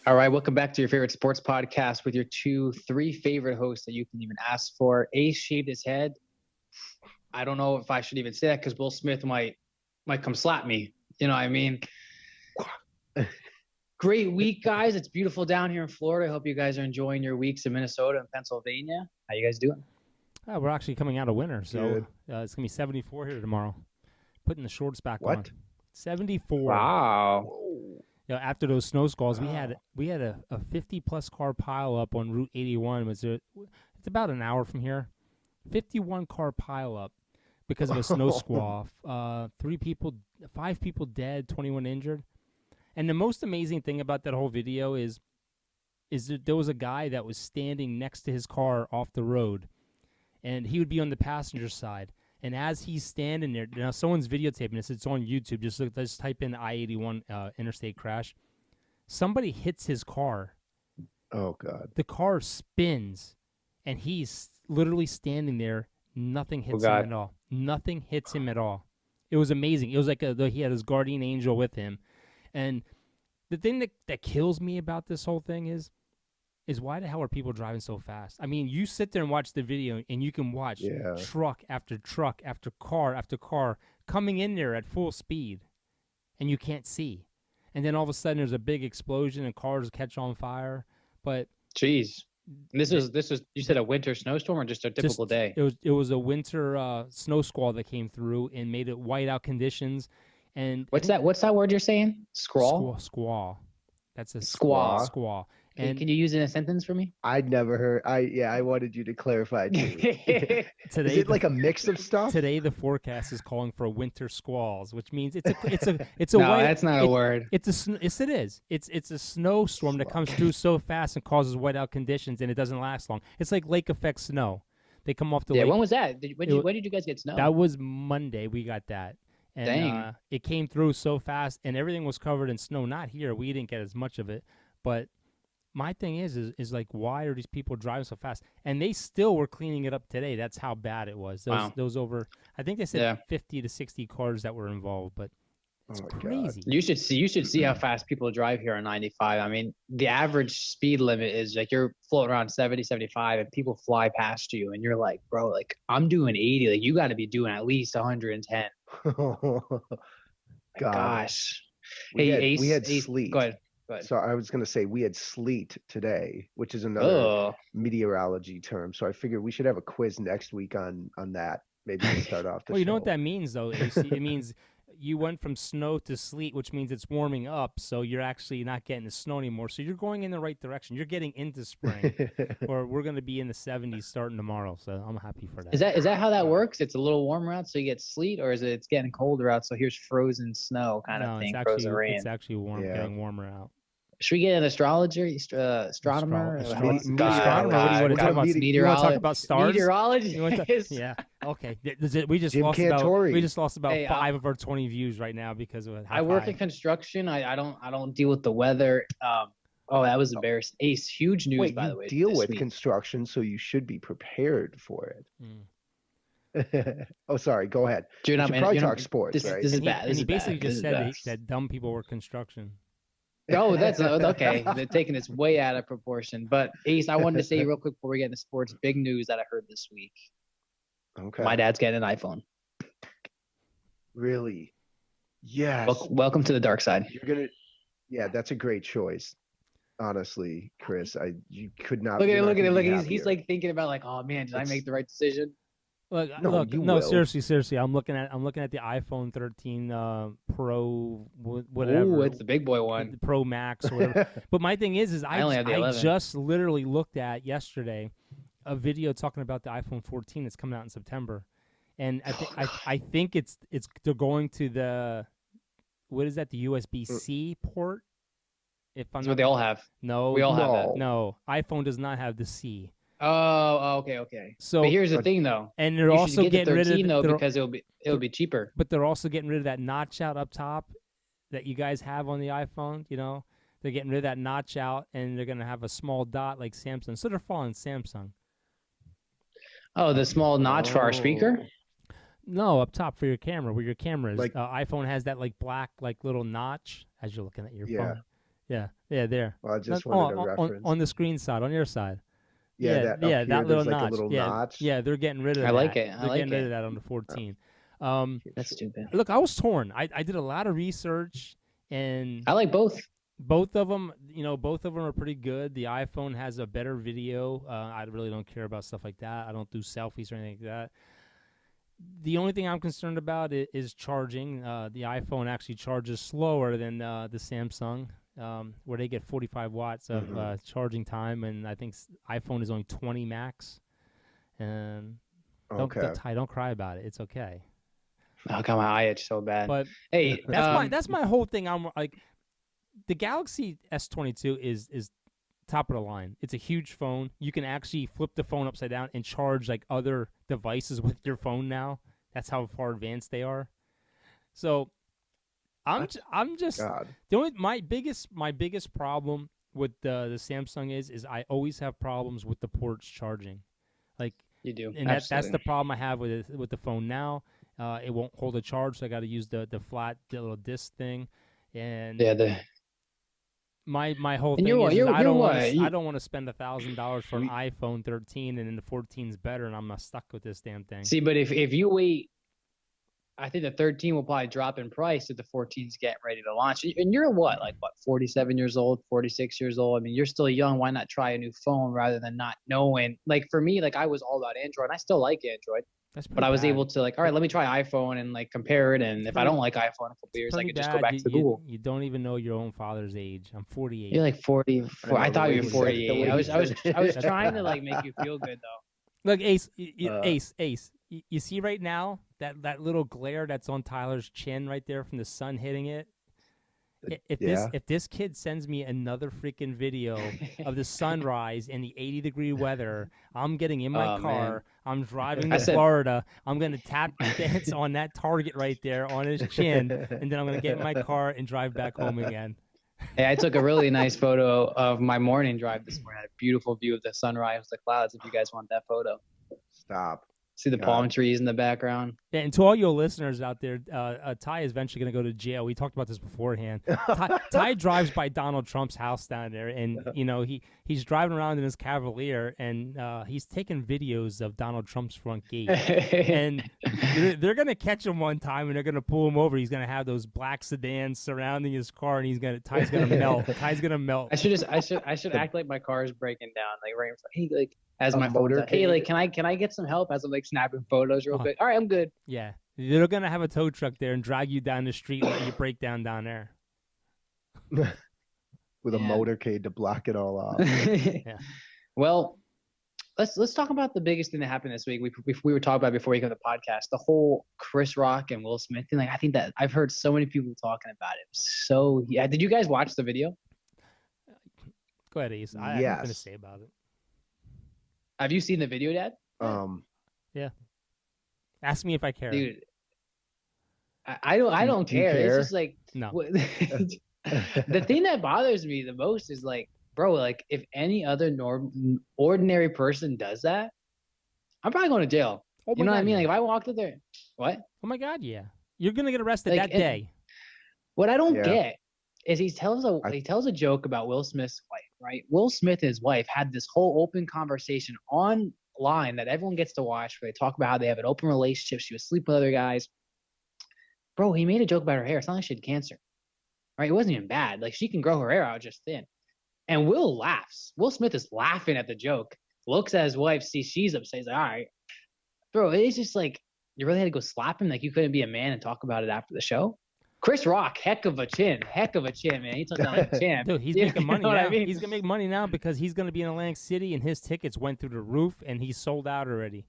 All right, welcome back to your favorite sports podcast with your three favorite hosts that you can even ask for. Ace shaved his head. I don't know if I should even say that because Will Smith might come slap me. You know what I mean? Great week, guys. It's beautiful down here in Florida. I hope you guys are enjoying your weeks in Minnesota and Pennsylvania. How you guys doing? We're actually coming out of winter, so it's going to be 74 here tomorrow. Putting the shorts back on. 74. Wow. You know, after those snow squalls, we had a 50-plus car pile up on Route 81. It's about an hour from here. 51 car pile up because of a snow squall. 5 people dead, 21 injured. And the most amazing thing about that whole video is that there was a guy that was standing next to his car off the road, and he would be on the passenger side. And as he's standing there, now someone's videotaping this. It's on YouTube. Just type in I-81 interstate crash. Somebody hits his car. Oh, God. The car spins, and he's literally standing there. Nothing hits him at all. Nothing hits him at all. It was amazing. It was like he had his guardian angel with him. And the thing that kills me about this whole thing is why the hell are people driving so fast? I mean, you sit there and watch the video, and you can watch truck after truck after car coming in there at full speed, and you can't see. And then all of a sudden, there's a big explosion, and cars catch on fire. But jeez, this was you said a winter snowstorm or just a typical day? It was a winter snow squall that came through and made it whiteout conditions. And what's that word you're saying? Squall. Squall. That's a squall. Squall. And can you use it in a sentence for me? I'd never heard. I wanted you to clarify. Today, is it like a mix of stuff? Today, the forecast is calling for winter squalls, which means it's a no, that's not a word. Yes, it is. It's a snowstorm that comes through so fast and causes whiteout conditions, and it doesn't last long. It's like lake effect snow. They come off the lake. When was that? When did you guys get snow? That was Monday. We got that. And it came through so fast, and everything was covered in snow. Not here. We didn't get as much of it, but my thing is like, why are these people driving so fast? And they still were cleaning it up today. That's how bad it was. Those over, I think they said 50 to 60 cars that were involved, but it's crazy. God. You should see how fast people drive here on 95. I mean, the average speed limit is like you're floating around 70, 75, and people fly past you, and you're like, bro, like I'm doing 80. Like you got to be doing at least 110. Gosh. We had sleet. Go ahead. So I was going to say we had sleet today, which is another meteorology term. So I figured we should have a quiz next week on that. Maybe we'll start off the Well, you know show. what that means, though? It means you went from snow to sleet, which means it's warming up, so you're actually not getting the snow anymore. So you're going in the right direction. You're getting into spring, or we're going to be in the 70s starting tomorrow, so I'm happy for that. Is that how that works? It's a little warmer out, so you get sleet, or is it's getting colder out, so here's frozen snow kind of thing, frozen rain? It's actually getting warmer out. Should we get an astrologer, astronomer? Astronomer? What do you want to talk about? You want to talk about stars? Meteorologist? Yeah. Okay. We just lost about 5 of our 20 views right now because of how I work in construction. I don't deal with the weather. That was embarrassing. Ace, huge news, by the way. You deal with construction, so you should be prepared for it. Oh, sorry. Go ahead. Dude, you should probably talk sports, right? This is bad. And he basically just said that dumb people were construction. Oh, that's okay. They're taking this way out of proportion. But Ace, I wanted to say real quick before we get into sports, big news that I heard this week. Okay. My dad's getting an iPhone. Really? Yes. Welcome to the dark side. Yeah, that's a great choice. Honestly, Kris, you could not. Look at him. He's like thinking about like, oh man, did I make the right decision? No, seriously. I'm looking at the iPhone 13 Pro, whatever. Ooh, it's the big boy one, Pro Max, or whatever. But my thing is I just literally looked at yesterday a video talking about the iPhone 14 that's coming out in September, and I think they're going to the the USB-C port. That's what they all have. No, we all have that. No, iPhone does not have the C. Oh, okay. So, but here's the thing, though. And they're also getting rid of because it'll be cheaper. But they're also getting rid of that notch out up top that you guys have on the iPhone. You know, they're getting rid of that notch out, and they're gonna have a small dot like Samsung. So they're following Samsung. Oh, the small notch for our speaker? No, up top for your camera, where your camera is. Like, iPhone has that like black like little notch as you're looking at your phone. Yeah, there. Well, I just wanted a reference. On the screen side, on your side. That little like notch. a little notch. Yeah, they're getting rid of that. I like it. They're getting rid of that on the 14. That's stupid. Look, I was torn. I did a lot of research, and I like both. Both of them, both of them are pretty good. The iPhone has a better video. I really don't care about stuff like that. I don't do selfies or anything like that. The only thing I'm concerned about is charging. The iPhone actually charges slower than the Samsung, where they get 45 watts of charging time, and I think iPhone is only 20 max. And don't cry about it. It's okay. I got my eye itch so bad. But hey, that's my whole thing. I'm like, the Galaxy S22 is top of the line. It's a huge phone. You can actually flip the phone upside down and charge like other devices with your phone now. That's how far advanced they are. So I'm just the only my biggest problem with the Samsung is I always have problems with the ports charging. Like you do. And that's the problem I have with the phone now. It won't hold a charge, so I got to use the flat little disc thing. And my whole thing is I don't want to spend $1,000 for an iPhone 13 and then the 14's better, and I'm not stuck with this damn thing. See, but if you wait, I think the 13 will probably drop in price if the 14's getting ready to launch. And you're what, 47 years old, 46 years old? I mean, you're still young. Why not try a new phone rather than not knowing? Like for me, I was all about Android, and I still like Android. But I was able to all right, let me try iPhone and compare it. And if I don't like iPhone in a couple years, I can just go back to Google. You don't even know your own father's age. I'm 48. You're 44. I thought you were 48. I was trying to make you feel good though. Look, Ace. You see right now that little glare that's on Tyler's chin right there from the sun hitting it. If this kid sends me another freaking video of the sunrise in the 80-degree weather, I'm getting in my car. Man. I'm driving to Florida. I'm going to tap dance on that target right there on his chin, and then I'm going to get in my car and drive back home again. Hey, I took a really nice photo of my morning drive this morning. I had a beautiful view of the sunrise, the clouds, if you guys want that photo. Stop. See the palm trees in the background. Yeah, and to all your listeners out there, Ty is eventually going to go to jail. We talked about this beforehand. Ty drives by Donald Trump's house down there, and he's driving around in his Cavalier, and he's taking videos of Donald Trump's front gate. And they're going to catch him one time, and they're going to pull him over. He's going to have those black sedans surrounding his car, and Ty's going to melt. Ty's going to melt. I should act like my car is breaking down, right in front. Hey, as my motor. Hey, can I get some help as I'm snapping photos real quick? All right, I'm good. Yeah, they're gonna have a tow truck there and drag you down the street and let you break down there. With a motorcade to block it all off. Yeah. Well, let's talk about the biggest thing that happened this week. We were talking about before we got the podcast, the whole Kris Rock and Will Smith thing. I think that I've heard so many people talking about it. So yeah, did you guys watch the video? Go ahead, Ace. I have nothing to say about it. Have you seen the video, Dad? Yeah. Ask me if I care. Dude, I don't care. It's just no. The thing that bothers me the most is bro, if any other ordinary person does that, I'm probably going to jail. You know what I mean? If I walked in there, what? Oh my God, yeah. You're gonna get arrested that day. What I don't get is he tells a joke about Will Smith's wife, right? Will Smith and his wife had this whole open conversation online that everyone gets to watch where they talk about how they have an open relationship. She was sleeping with other guys. Bro, he made a joke about her hair. It's not like she had cancer, right? It wasn't even bad. She can grow her hair out just thin. And Will laughs. Will Smith is laughing at the joke, looks at his wife, sees she's upset. He's like, all right. Bro, it's just you really had to go slap him? You couldn't be a man and talk about it after the show? Kris Rock, heck of a chin, man. He took that like a champ. Dude, he's making money now. I mean? He's going to make money now because he's going to be in Atlantic City, and his tickets went through the roof, and he's sold out already.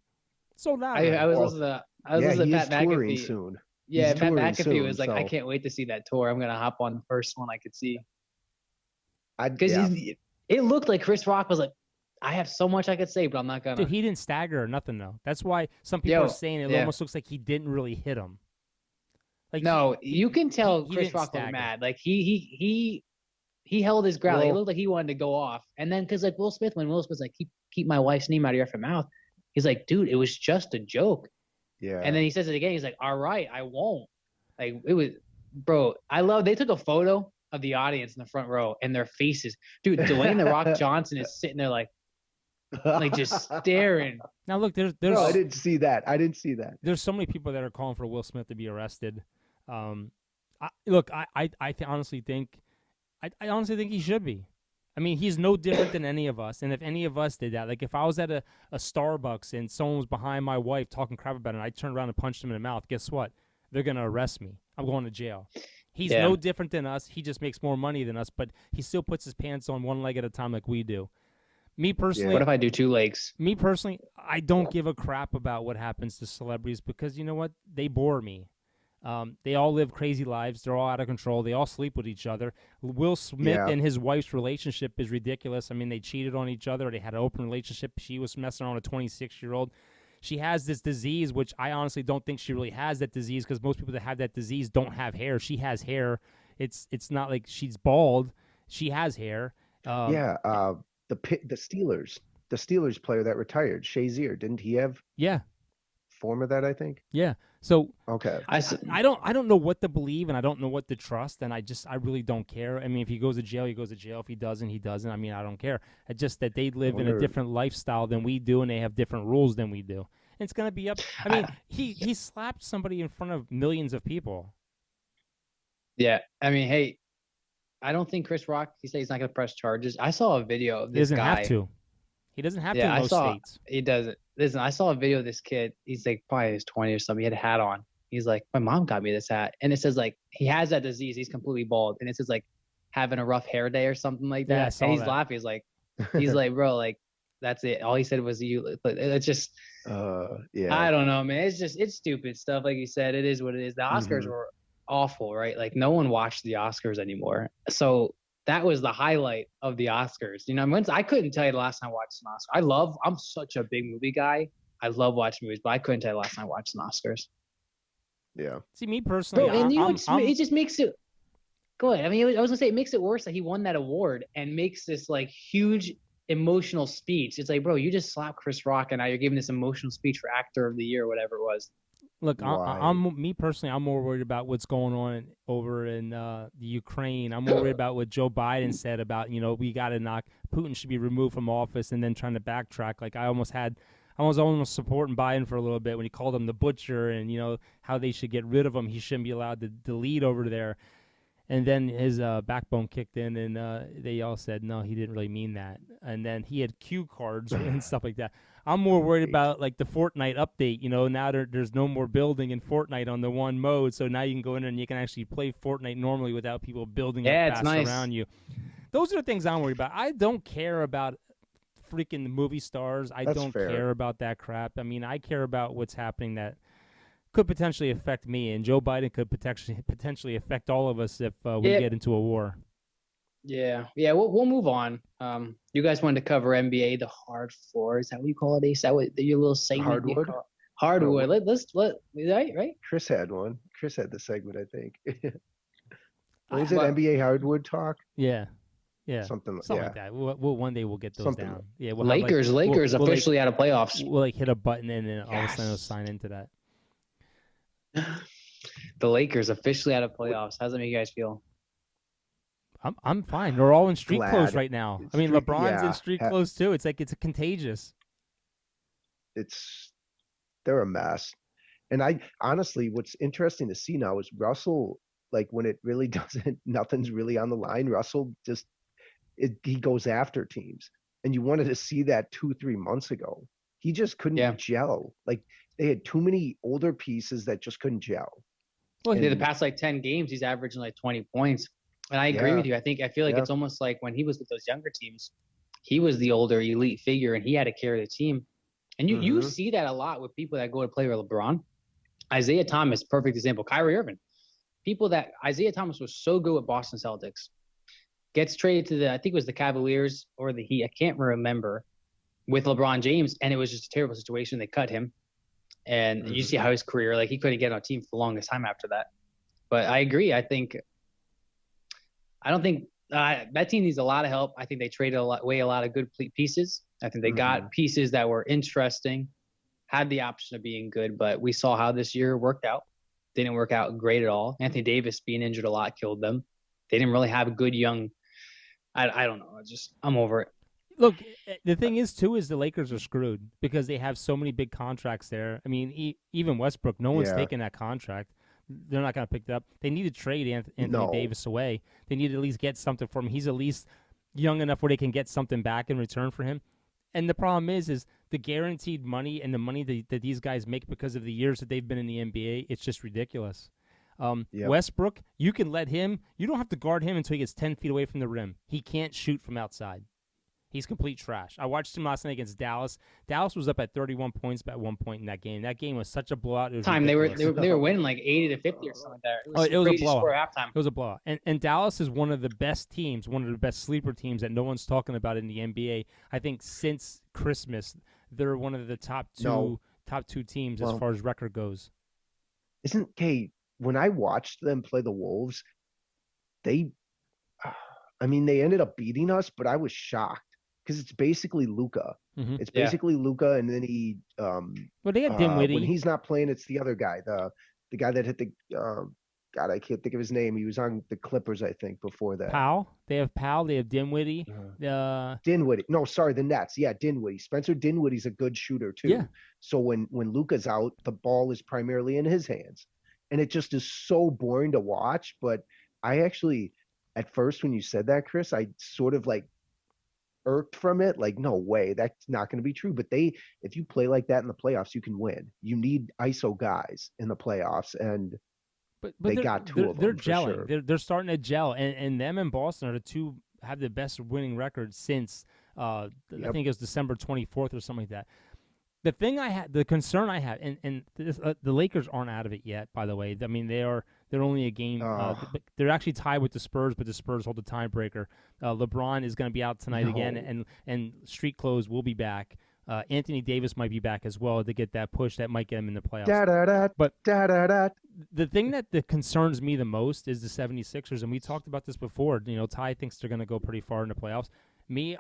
Sold out. I was listening to Pat McAfee. Soon. Yeah, Pat McAfee was I can't wait to see that tour. I'm going to hop on the first one I could see. Because it looked like Kris Rock was I have so much I could say, but I'm not going to. Dude, he didn't stagger or nothing, though. That's why some people are saying it almost looks like he didn't really hit him. No, you can tell Kris Rock was mad. He held his ground. It looked like he wanted to go off. And then because when Will Smith's keep my wife's name out of your mouth, he's like, dude, it was just a joke. Yeah. And then he says it again. He's like, all right, I won't. It was, bro. They took a photo of the audience in the front row and their faces. Dude, Dwayne The Rock Johnson is sitting there like just staring. Now look, there's I didn't see that. There's so many people that are calling for Will Smith to be arrested. I honestly think he should be. I mean, he's no different than any of us. And if any of us did that, like if I was at a Starbucks and someone was behind my wife talking crap about it, and I turned around and punched him in the mouth, guess what? They're going to arrest me. I'm going to jail. He's no different than us. He just makes more money than us, but he still puts his pants on one leg at a time like we do. Me personally. What if I do 2 legs? Me personally, I don't give a crap about what happens to celebrities because you know what? They bore me. They all live crazy lives. They're all out of control. They all sleep with each other. Will Smith and his wife's relationship is ridiculous. I mean, they cheated on each other. They had an open relationship. She was messing around with a 26-year-old. She has this disease, which I honestly don't think she really has that disease because most people that have that disease don't have hair. She has hair. It's not like she's bald. She has hair. The Steelers player that retired, Shazier, didn't he have? Yeah. Form of that, I think. Yeah. So okay, I don't know what to believe and I don't know what to trust and I really don't care. I mean, if he goes to jail, he goes to jail. If he doesn't, he doesn't. I mean, I don't care. It's just that they live in a different lifestyle than we do and they have different rules than we do. And it's gonna be up. I mean, he slapped somebody in front of millions of people. Yeah, I mean, hey, I don't think Chris Rock. He said he's not gonna press charges. I saw a video of this guy. He doesn't have to. He doesn't have to in most states. He doesn't. Listen, I saw a video of this kid. He's like probably his 20 or something. He had a hat on. He's like, my mom got me this hat. And it says like, he has that disease. He's completely bald. And it says like, having a rough hair day or something like that. Yeah, I saw and he's that. laughing. He's like, bro, like, that's it. All he said was you. It's just, I don't know, man. It's stupid stuff. Like you said, it is what it is. The Oscars were awful, right? Like no one watched the Oscars anymore. So that was the highlight of the Oscars. You know, I couldn't tell you the last time I watched an Oscar. I'm such a big movie guy. I love watching movies, but I couldn't tell you the last time I watched an Oscars. Yeah. See, me personally, bro, and you know, it just makes it. Go ahead. I mean, I was gonna say it makes it worse that he won that award and makes this like huge emotional speech. It's like, bro, you just slapped Chris Rock, and now you're giving this emotional speech for Actor of the Year, or whatever it was. Look, I'm me personally. I'm more worried about what's going on over in the Ukraine. I'm more worried about what Joe Biden said about we got to knock Putin should be removed from office, and then trying to backtrack. Like I was almost supporting Biden for a little bit when he called him the butcher, and how they should get rid of him. He shouldn't be allowed to lead over there. And then his backbone kicked in, and they all said, no, he didn't really mean that. And then he had cue cards and stuff like that. I'm more worried about, like, the Fortnite update. Now there's no more building in Fortnite on the one mode, so now you can go in and you can actually play Fortnite normally without people building up fast around you. Those are the things I'm worried about. I don't care about freaking movie stars. That's don't fair. Care about that crap. I mean, I care about what's happening that could potentially affect me, and Joe Biden could potentially affect all of us if we get into a war. Yeah. We'll move on. You guys wanted to cover NBA, the hard floor. Is that what you call it? Is that what your little segment? Hardwood. Let's right. Kris had one. Kris had the segment, I think. What was it? NBA Hardwood talk? Yeah. Something like that. We'll one day we'll get those down. Yeah. Lakers officially out of playoffs. We'll hit a button and all of a sudden we'll sign into that. The Lakers officially out of playoffs. How does that make you guys feel? I'm fine. They're all in street clothes right now. I mean, LeBron's in street clothes too. It's like it's contagious. They're a mess. And I honestly, what's interesting to see now is Russell. Like when it really doesn't, nothing's really on the line. Russell he goes after teams, and you wanted to see that 2-3 months ago. He just couldn't gel. Like they had too many older pieces that just couldn't gel. Well, in the past 10 games, he's averaging 20 points. And I agree with you. I feel like it's almost like when he was with those younger teams, he was the older elite figure and he had to carry the team. And you see that a lot with people that go to play with LeBron. Isaiah Thomas, perfect example. Kyrie Irving. Isaiah Thomas was so good with Boston Celtics. Gets traded to I think it was the Cavaliers or the Heat. I can't remember. With LeBron James, and it was just a terrible situation. They cut him. And you see how his career, he couldn't get on a team for the longest time after that. But I agree. I don't think that team needs a lot of help. I think they traded away a lot of good pieces. I think they got pieces that were interesting, had the option of being good, but we saw how this year worked out. Didn't work out great at all. Anthony Davis being injured a lot killed them. they didn't really have a good young. I don't know. I'm over it. Look, the thing is too is the Lakers are screwed because they have so many big contracts there. I mean, even Westbrook, no one's taking that contract. They're not going to pick it up. They need to trade Anthony Davis away. They need to at least get something for him. He's at least young enough where they can get something back in return for him. And the problem is the guaranteed money and the money that these guys make because of the years that they've been in the NBA, it's just ridiculous. Westbrook, you can let him. You don't have to guard him until he gets 10 feet away from the rim. He can't shoot from outside. He's complete trash. I watched him last night against Dallas. Dallas was up at 31 points at one point in that game. That game was such a blowout. It was they were winning like 80-50 or something like that. It was a blowout. Halftime. It was a blowout. And Dallas is one of the best teams, one of the best sleeper teams that no one's talking about in the NBA. I think since Christmas, they're one of the top two teams as far as record goes. When I watched them play the Wolves, they ended up beating us, but I was shocked. Because it's basically Luka. Mm-hmm. It's basically Luka, and then he. They had Dinwiddie. When he's not playing, it's the other guy, the guy that hit the. God, I can't think of his name. He was on the Clippers, I think, before that. Powell. They have Powell. They have Dinwiddie. Dinwiddie. No, sorry, the Nets. Yeah, Dinwiddie. Spencer Dinwiddie's a good shooter too. Yeah. So when Luka's out, the ball is primarily in his hands, and it just is so boring to watch. But I actually, at first, when you said that, Kris, I sort of like. Irked from it, like no way, that's not going to be true. But if you play like that in the playoffs, you can win. You need ISO guys in the playoffs, and but they got two of them. They're gelling. Sure. They're starting to gel, and them and Boston are the two have the best winning record since I think it was December 24th or something like that. The concern I have, and the Lakers aren't out of it yet. By the way, I mean they're only a game. They're actually tied with the Spurs, but the Spurs hold the tiebreaker. LeBron is going to be out tonight again, and Street Clothes will be back. Anthony Davis might be back as well to get that push that might get him in the playoffs. But the thing that concerns me the most is the 76ers, and we talked about this before. You know, Ty thinks they're going to go pretty far in the playoffs. Me,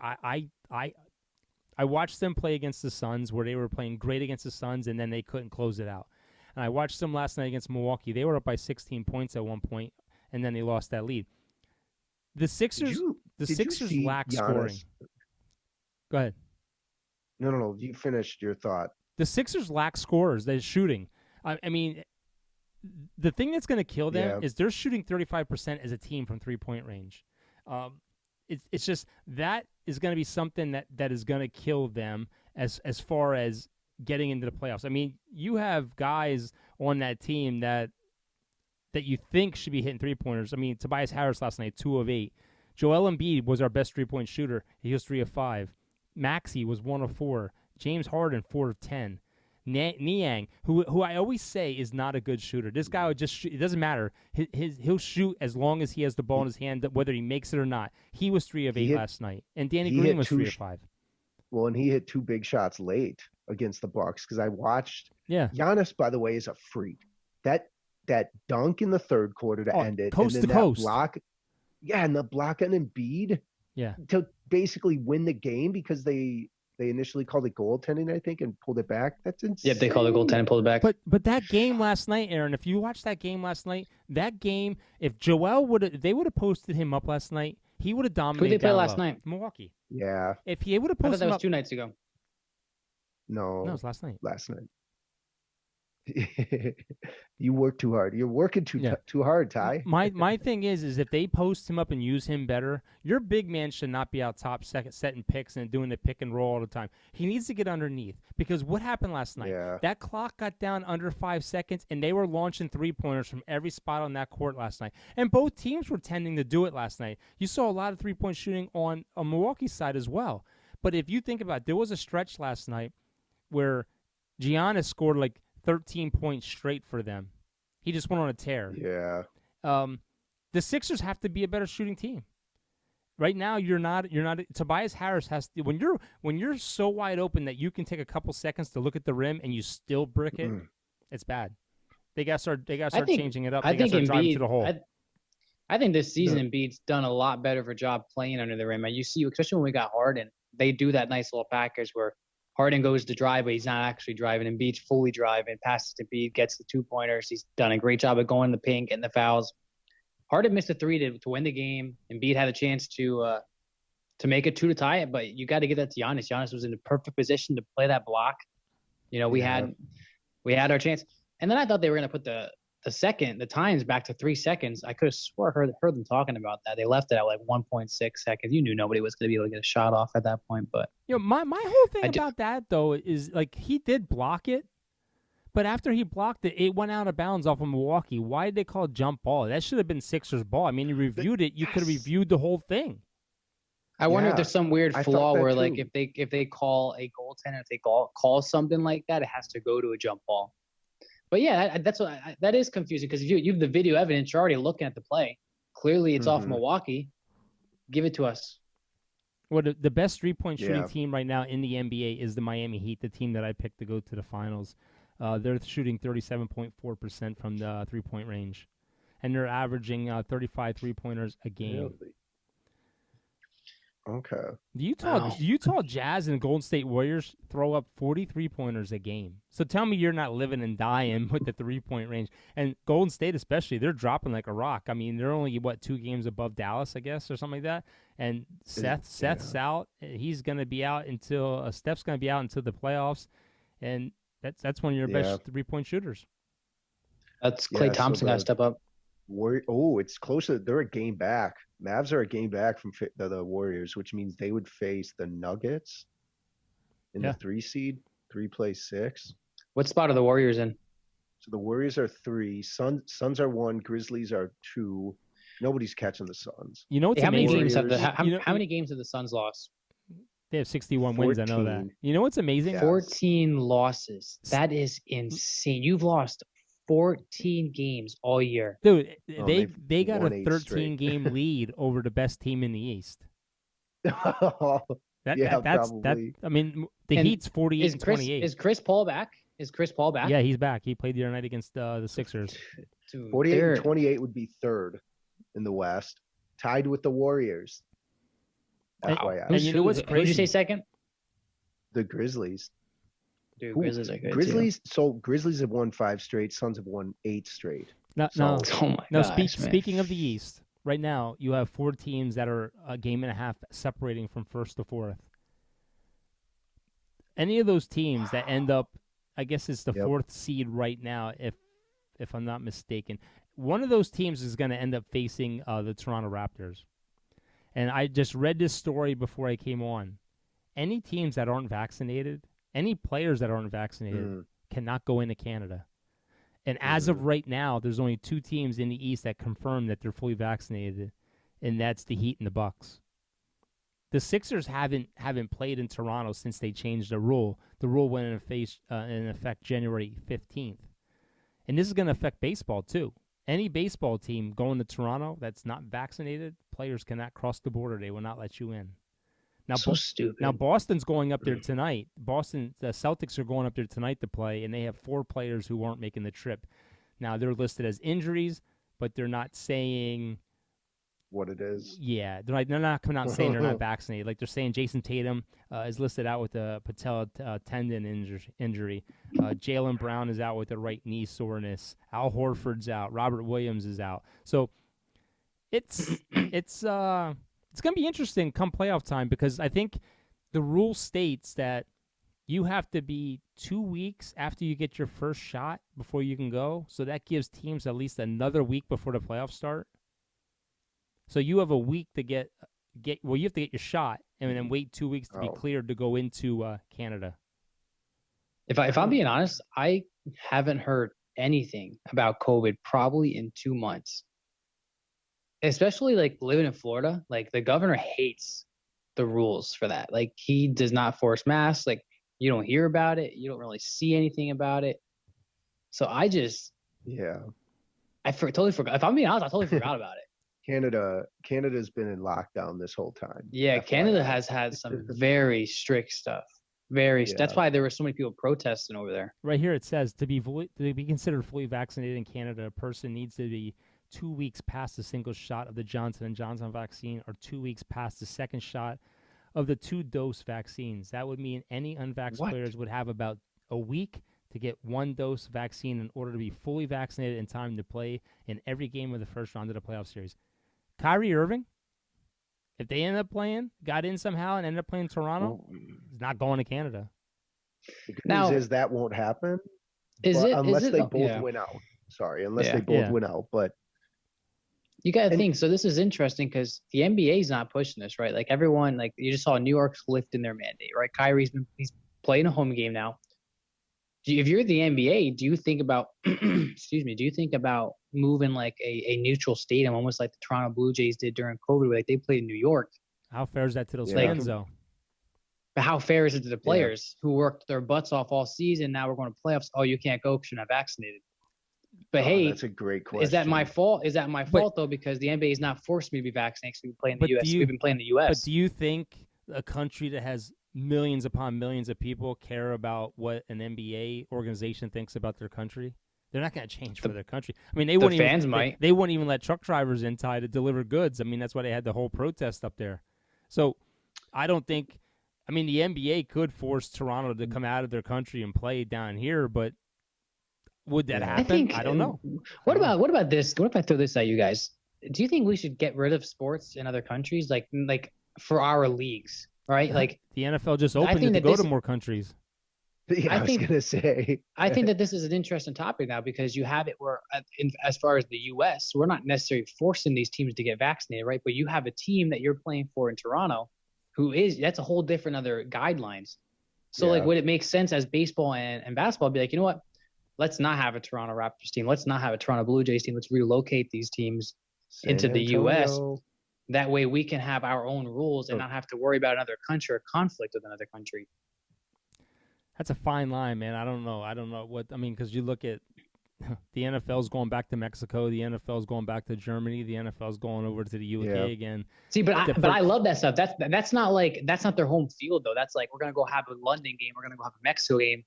I watched them play against the Suns where they were playing great against the Suns, and then they couldn't close it out. And I watched them last night against Milwaukee. They were up by 16 points at one point, and then they lost that lead. The Sixers lack scoring. Go ahead. No. You finished your thought. The Sixers lack scorers. They're shooting. I mean, the thing that's going to kill them is they're shooting 35% as a team from three-point range. It's just that is going to be something that is going to kill them as far as getting into the playoffs. I mean, you have guys on that team that you think should be hitting three-pointers. I mean, Tobias Harris last night, 2 of 8. Joel Embiid was our best three-point shooter. He was 3 of 5. Maxey was 1 of 4. James Harden, 4 of 10. Niang, who I always say is not a good shooter. This guy would just shoot. It doesn't matter. He'll shoot as long as he has the ball in his hand, whether he makes it or not. He was 3 of 8 last night, and Danny Green was 3 of 5. Well, and he hit 2 big shots late against the Bucks because I watched. Yeah. Giannis, by the way, is a freak. That dunk in the third quarter to end it, coast and then to that coast. block. Yeah, and the block on Embiid. Yeah. To basically win the game because they initially called it goaltending, I think, and pulled it back. That's insane. Yep, they called it goaltending, pulled it back. But that game last night, Aaron, if you watched that game last night, if Joel would have posted him up last night, he would have dominated. Who did they play last night? Milwaukee. Yeah. If he would have posted that him was up 2 nights ago. No, it was last night. Last night. You work too hard. You're working too hard, Ty. My thing is if they post him up and use him better, your big man should not be out top second setting picks and doing the pick and roll all the time. He needs to get underneath because what happened last night? Yeah. That clock got down under 5 seconds and they were launching 3-pointers from every spot on that court last night. And both teams were tending to do it last night. You saw a lot of 3-point shooting on Milwaukee's side as well. But if you think about it, there was a stretch last night where Giannis scored like 13 points straight for them. He just went on a tear. Yeah. The Sixers have to be a better shooting team. Right now, you're not. Tobias Harris has to. When you're so wide open that you can take a couple seconds to look at the rim and you still brick it, it's bad. They got to start changing it up. They got to start driving to the hole. I think this season Embiid's done a lot better of a job playing under the rim. And you see, especially when we got Harden, they do that nice little package where Harden goes to drive, but he's not actually driving. Embiid's fully driving, passes to Embiid, gets the 2-pointers. He's done a great job of going to the paint, getting the fouls. Harden missed a three to win the game. Embiid had a chance to make it 2 to tie it, but you got to give that to Giannis. Giannis was in the perfect position to play that block. We had our chance. And then I thought they were going to put the times back to 3 seconds. I could have swore heard them talking about that. They left it at like 1.6 seconds. You knew nobody was going to be able to get a shot off at that point. But my whole thing about that though is like he did block it, but after he blocked it, it went out of bounds off of Milwaukee. Why did they call it jump ball? That should have been Sixers ball. I mean, you reviewed it. You could have reviewed the whole thing. I wonder if there's some weird flaw where, like, if they call a goaltender, if they call something like that, it has to go to a jump ball. But yeah, that is confusing because if you have the video evidence, you're already looking at the play. Clearly, it's off Milwaukee. Give it to us. Well, the best 3-point shooting team right now in the NBA is the Miami Heat, the team that I picked to go to the finals. They're shooting 37.4% from the 3-point range, and they're averaging 35 3-pointers a game. Really? Okay. The Utah Jazz and Golden State Warriors throw up 43 pointers a game. So tell me you're not living and dying with the 3-point range. And Golden State especially, they're dropping like a rock. I mean, they're only 2 games above Dallas, I guess, or something like that. And Seth's out. He's going to be out until Steph's going to be out until the playoffs. And that's one of your best 3-point shooters. That's Klay Thompson got to step up. It's closer. They're a game back. Mavs are a game back from the Warriors, which means they would face the Nuggets in the 3 seed. 3 plays 6. What spot are the Warriors in? So the Warriors are 3. Suns are 1. Grizzlies are 2. Nobody's catching the Suns. You know what's how amazing? How many games have the Suns lost? They have 61 wins. I know that. You know what's amazing? 14 losses. That is insane. You've lost 14 games all year. Dude, they got a 13-game lead over the best team in the East. That's I mean, the Heat's 48-28. Is Chris Paul back? Yeah, he's back. He played the other night against the Sixers. 48-28 would be 3rd in the West, tied with the Warriors. And you know what's crazy? Did you say second? The Grizzlies. Dude, Grizzlies are good Grizzlies. too. So Grizzlies have won 5 straight. Suns have won 8 straight. Speaking of the East, right now you have 4 teams that are a game and a half separating from 1st to 4th. Any of those teams that end up, I guess it's the 4th seed right now, if I'm not mistaken. One of those teams is going to end up facing the Toronto Raptors. And I just read this story before I came on. Any teams that aren't vaccinated, any players that aren't vaccinated cannot go into Canada. And as of right now, there's only 2 teams in the East that confirm that they're fully vaccinated, and that's the Heat and the Bucks. The Sixers haven't played in Toronto since they changed the rule. The rule went in effect January 15th. And this is going to affect baseball too. Any baseball team going to Toronto that's not vaccinated, players cannot cross the border. They will not let you in. Now, stupid. Now Boston's going up there tonight. The Celtics are going up there tonight to play, and they have 4 players who aren't making the trip. Now they're listed as injuries, but they're not saying what it is. Yeah, they're not coming out and saying they're not vaccinated. Like they're saying Jason Tatum is listed out with a patella tendon injury. Jaylen Brown is out with a right knee soreness. Al Horford's out. Robert Williams is out. So it's going to be interesting come playoff time because I think the rule states that you have to be 2 weeks after you get your first shot before you can go. So that gives teams at least another week before the playoffs start. So you have a week to you have to get your shot and then wait 2 weeks to be cleared to go into Canada. If I'm being honest, I haven't heard anything about COVID probably in 2 months. Especially like living in Florida, like the governor hates the rules for that. Like he does not force masks. Like you don't hear about it. You don't really see anything about it. So I totally forgot. If I'm being honest, I totally forgot about it. Canada's been in lockdown this whole time. Yeah, Canada has had some very strict stuff. That's why there were so many people protesting over there. Right here it says to be considered fully vaccinated in Canada, a person needs to be 2 weeks past the single shot of the Johnson & Johnson vaccine or 2 weeks past the second shot of the 2-dose vaccines. That would mean any unvaxxed players would have about a week to get 1 dose vaccine in order to be fully vaccinated in time to play in every game of the first round of the playoff series. Kyrie Irving, if they end up playing, got in somehow and ended up playing Toronto, he's not going to Canada. The good Now- news is that won't happen. Unless they both win out. Sorry, unless they both win out. But you got to think. So this is interesting because the NBA is not pushing this, right? Like everyone, like you just saw New York's lifting their mandate, right? He's playing a home game now. If you're the NBA, do you think about, excuse me, do you think about moving like a neutral stadium, almost like the Toronto Blue Jays did during COVID, where like they played in New York? How fair is that to those Yeah. fans, though? But how fair is it to the players who worked their butts off all season? Now we're going to playoffs. Oh, you can't go because you're not vaccinated. But hey, that's a great question. is that my fault? Is that my fault though? Because the NBA is not forcing me to be vaccinated. Because we've been playing the U.S. We've been playing the U.S. But do you think a country that has millions upon millions of people care about what an NBA organization thinks about their country? They're not going to change for their country. I mean, they wouldn't fans even, might. They wouldn't even let truck drivers in to deliver goods. I mean, that's why they had the whole protest up there. So I don't think. I mean, the NBA could force Toronto to come out of their country and play down here, but would that happen? I don't know. What about this? What if I throw this at you guys? Do you think we should get rid of sports in other countries, like for our leagues, right? Like the NFL just opened it to go to more countries. Yeah, I was gonna say. I think that this is an interesting topic now because you have it where, as far as the U.S., we're not necessarily forcing these teams to get vaccinated, right? But you have a team that you're playing for in Toronto, that's a whole different other guidelines. So like, would it make sense as baseball and basketball be like, you know what? Let's not have a Toronto Raptors team. Let's not have a Toronto Blue Jays team. Let's relocate these teams into the U.S. That way we can have our own rules and not have to worry about another country or conflict with another country. That's a fine line, man. I don't know what I mean, because you look at the NFL's going back to Mexico, the NFL's going back to Germany, the NFL's going over to the UK again. See, but I love that stuff. That's not their home field though. That's like we're gonna go have a London game, we're gonna go have a Mexico game.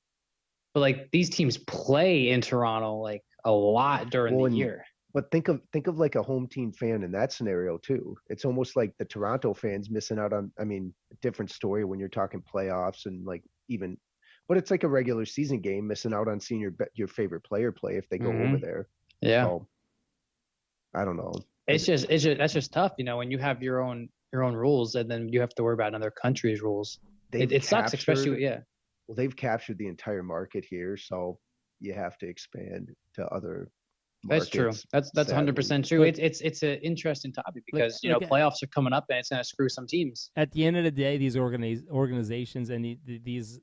But like these teams play in Toronto like a lot during the year. But think of like a home team fan in that scenario too. It's almost like the Toronto fans missing out on. I mean, a different story when you're talking playoffs and like even. But it's like a regular season game, missing out on seeing your favorite player play if they go over there. Yeah. So, I don't know. It's just that's just tough, when you have your own rules and then you have to worry about another country's rules. It sucks, especially Well, they've captured the entire market here, so you have to expand to other markets. That's true. That's 100% true. It's an interesting topic because playoffs are coming up and it's going to screw some teams. At the end of the day, these organizations and these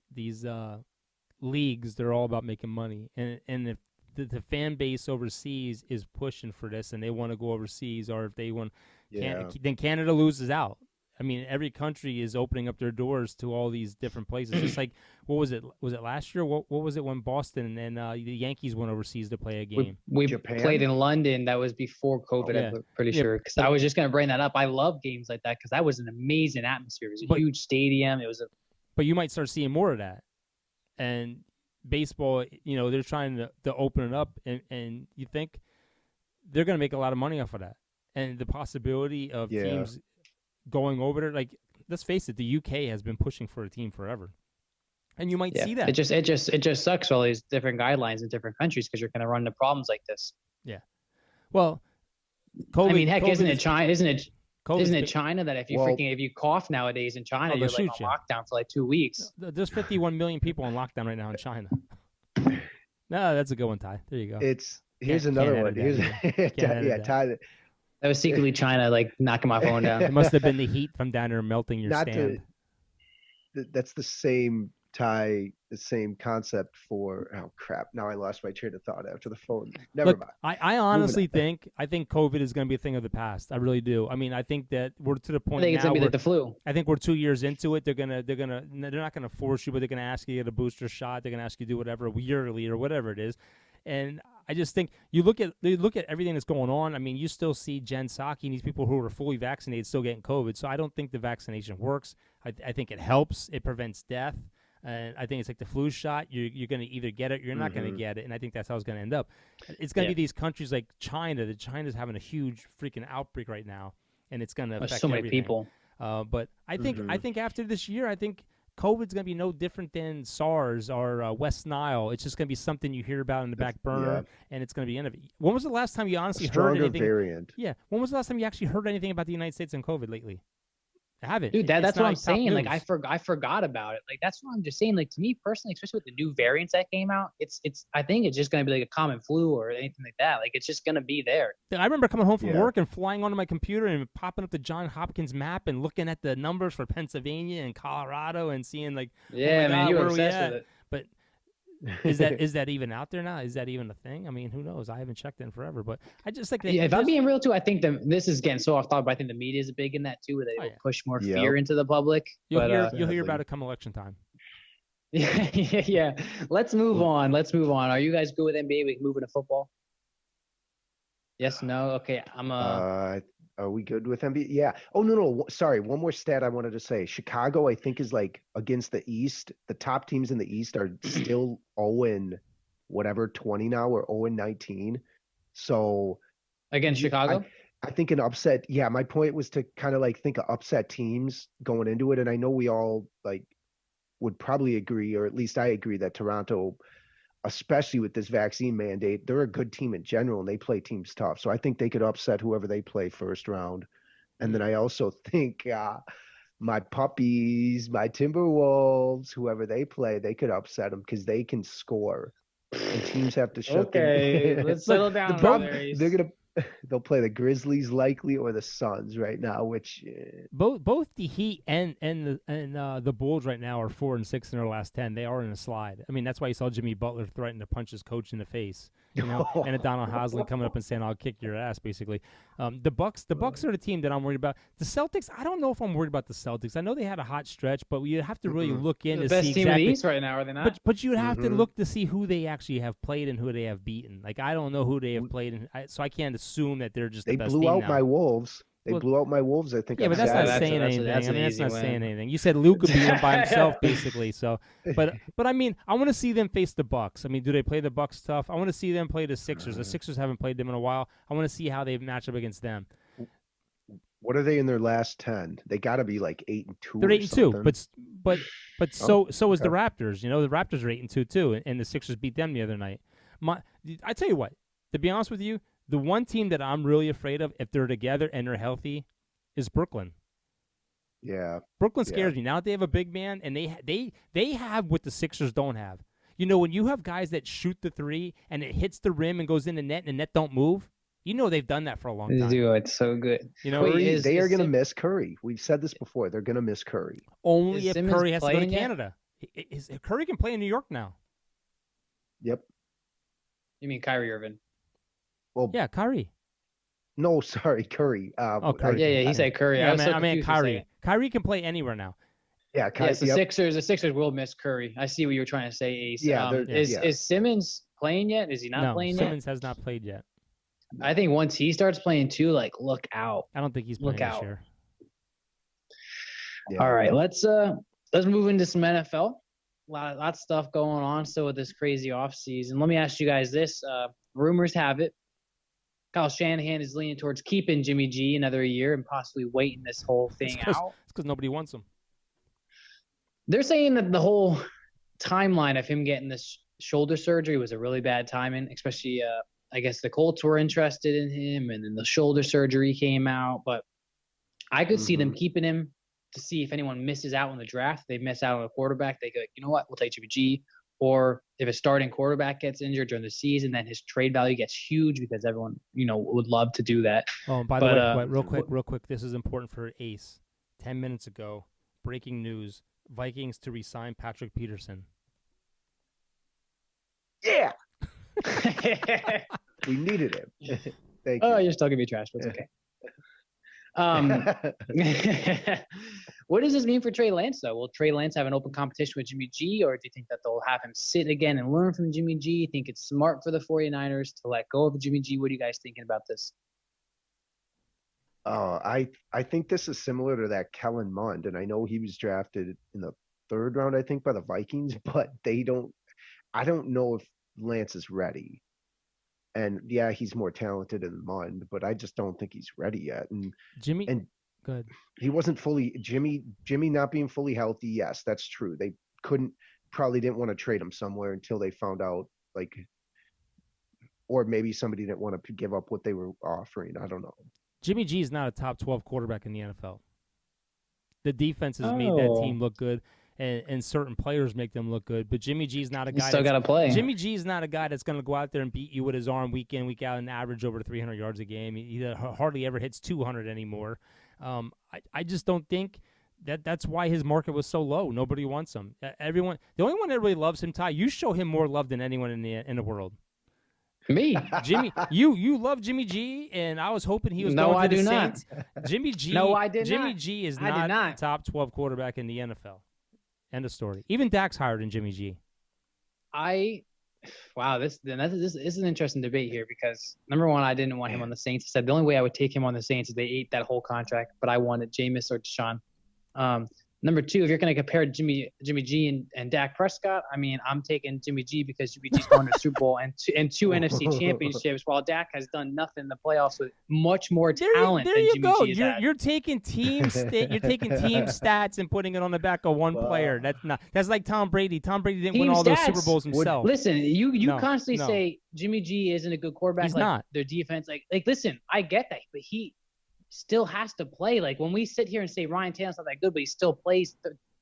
leagues, they're all about making money. And if the fan base overseas is pushing for this and they want to go overseas, or if they want, then Canada loses out. I mean, every country is opening up their doors to all these different places. Just like, what was it? Was it last year? What was it when Boston and the Yankees went overseas to play a game? We played in London. That was before COVID, I'm pretty sure. Because I was just going to bring that up. I love games like that because that was an amazing atmosphere. It was a huge stadium. But you might start seeing more of that. And baseball, they're trying to open it up. And you think they're going to make a lot of money off of that. And the possibility of teams going over there, like, let's face it, the UK has been pushing for a team forever, and you might see that. It just sucks all these different guidelines in different countries because you're going to run into problems like this. Yeah, well, COVID, I mean, heck, isn't it China? Isn't it China that if you cough nowadays in China, you're like on lockdown for like 2 weeks? There's 51 million people on lockdown right now in China. No, that's a good one, Ty. There you go. Here's another one. Ty. That was secretly China, like, knocking my phone down. It must have been the heat from down there melting your stand. That's the same concept for, oh, crap. Now I lost my train of thought after the phone. Never mind. I honestly think COVID is going to be a thing of the past. I really do. I mean, I think that we're to the point now. I think it's going to be like the flu. I think we're 2 years into it. They're not going to force you, but they're going to ask you to get a booster shot. They're going to ask you to do whatever yearly or whatever it is. And I just think you look at everything that's going on. I mean, you still see Jen Psaki and these people who are fully vaccinated still getting COVID. So I don't think the vaccination works. I think it helps. It prevents death. And I think it's like the flu shot. You're going to either get it or you're not going to get it. And I think that's how it's going to end up. It's going to be these countries like China. China's having a huge freaking outbreak right now. And it's going to affect so many everything. people. But I think after this year, I think COVID's going to be no different than SARS or West Nile. It's just going to be something you hear about in the back burner, and it's going to be innovative. When was the last time you honestly heard anything? Variant. Yeah. When was the last time you actually heard anything about the United States and COVID lately? I haven't. Dude, that's what I'm saying. News. Like, I forgot about it. Like, that's what I'm just saying. Like, to me personally, especially with the new variants that came out, I think it's just going to be like a common flu or anything like that. Like, it's just going to be there. I remember coming home from work and flying onto my computer and popping up the Johns Hopkins map and looking at the numbers for Pennsylvania and Colorado and seeing like, yeah, man, you were obsessed with it. But is that even out there now? Is that even a thing? I mean, who knows? I haven't checked in forever, but I just like if I'm being real too, I think this is getting so off topic, but I think the media is big in that too, where they push more fear into the public. You'll hear about it come election time. Yeah. Let's move on. Are you guys good with NBA? We can move into football. Yes, no, okay. Are we good with NBA? Yeah. Oh, no. Sorry. One more stat I wanted to say. Chicago, I think, is like against the East. The top teams in the East are still 0-20 now, or 0-19. So against Chicago? I think an upset. Yeah. My point was to kind of like think of upset teams going into it. And I know we all like would probably agree, or at least I agree, that Toronto, especially with this vaccine mandate, they're a good team in general, and they play teams tough. So I think they could upset whoever they play first round. And then I also think my puppies, my Timberwolves, whoever they play, they could upset them because they can score. And teams have to shut them. Okay, let's settle down. They'll play the Grizzlies likely, or the Suns right now, which both the Heat and the Bulls right now are 4-6 in their last 10. They are in a slide. I mean, that's why you saw Jimmy Butler threaten to punch his coach in the face, and Donald Haslem coming up and saying, "I'll kick your ass," basically. The Bucks are the team that I'm worried about. The Celtics, I don't know if I'm worried about the Celtics. I know they had a hot stretch, but you have to really look in to see exactly. The best team in the East right now, are they not? But you have to look to see who they actually have played and who they have beaten. Like, I don't know who they have played, so I can't assume that they're just the best team now. They blew out my Wolves. They blew out my Wolves, I think. Yeah, but that's not saying anything. That's not saying anything. You said Luka beat him by himself, basically. So, but I mean, I want to see them face the Bucks. I mean, do they play the Bucks tough? I want to see them play the Sixers. The Sixers haven't played them in a while. I want to see how they match up against them. What are they in their last 10? They got to be like 8-2. They're 8-2, but so is the Raptors. You know, the Raptors are 8-2 too, and the Sixers beat them the other night. I tell you what, to be honest with you, the one team that I'm really afraid of, if they're together and they're healthy, is Brooklyn. Yeah. Brooklyn scares me. Now that they have a big man, and they have what the Sixers don't have. You know, when you have guys that shoot the three and it hits the rim and goes in the net and the net don't move, you know they've done that for a long time. They do. It's so good. You know, they are going to miss Curry. We've said this before. They're going to miss Curry. Only if Curry has to go to Canada. Curry can play in New York now. Yep. You mean Kyrie Irving? Well, yeah, Kyrie. No, sorry, Curry. Curry. Yeah, he said Curry. Yeah, I mean Kyrie. Kyrie can play anywhere now. Yeah, Kyrie. The Sixers will miss Curry. I see what you were trying to say, Ace. Yeah, is Simmons playing yet? Is he not playing yet? Simmons has not played yet. I think once he starts playing too, like, look out. I don't think he's playing this year. Yeah. All right, let's move into some NFL. Lot of stuff going on still with this crazy offseason. Let me ask you guys this. Rumors have it Kyle Shanahan is leaning towards keeping Jimmy G another year and possibly waiting this whole thing out. It's because nobody wants him. They're saying that the whole timeline of him getting this shoulder surgery was a really bad timing, especially I guess the Colts were interested in him, and then the shoulder surgery came out. But I could see them keeping him to see if anyone misses out on the draft. They miss out on a quarterback. They go, you know what, we'll take Jimmy G. Or if a starting quarterback gets injured during the season, then his trade value gets huge because everyone, would love to do that. Oh, by the way, real quick, this is important for Ace. 10 minutes ago, breaking news, Vikings to resign Patrick Peterson. Yeah. We needed him. Thank you. Oh, you're still going to be trash, but it's okay. What does this mean for Trey Lance, though? Will Trey Lance have an open competition with Jimmy G, or do you think that they'll have him sit again and learn from Jimmy G? You think it's smart for the 49ers to let go of Jimmy G? What are you guys thinking about this? I think this is similar to that Kellen Mond, and I know he was drafted in the 3rd round, I think, by the Vikings, but I don't know if Lance is ready. And yeah, he's more talented than Mond, but I just don't think he's ready yet. And Jimmy Good. He wasn't fully Jimmy not being fully healthy. Yes, that's true. They probably didn't want to trade him somewhere until they found out, like, or maybe somebody didn't want to give up what they were offering. I don't know. Jimmy G is not a top 12 quarterback in the NFL. The defense has made that team look good, and certain players make them look good. But Jimmy G is not a guy. Still got to play. Jimmy G is not a guy that's going to go out there and beat you with his arm week in, week out, and average over 300 yards a game. He hardly ever hits 200 anymore. I just don't think that's why his market was so low. Nobody wants him. Everyone, the only one that really loves him, Ty, you show him more love than anyone in the world. Me, Jimmy, you love Jimmy G, and I was hoping he was going to the Saints. Jimmy G, no, I did Jimmy not. G is not a top 12 quarterback in the NFL. End of story. Even Dak's higher than Jimmy G. Wow, this is an interesting debate here because number one, I didn't want him on the Saints. I said the only way I would take him on the Saints is they ate that whole contract, but I wanted Jameis or Deshaun. Number two, if you're going to compare Jimmy G and Dak Prescott, I mean, I'm taking Jimmy G because Jimmy G's going to Super Bowl and two NFC championships, while Dak has done nothing in the playoffs with much more talent than Jimmy G has had. You're taking team stats and putting it on the back of one player. That's like Tom Brady. Tom Brady didn't win all those Super Bowls himself. Listen, you constantly say Jimmy G isn't a good quarterback. He's not. Their defense, like listen, I get that, but he still has to play. Like when we sit here and say Ryan Tannehill's not that good, but he still plays,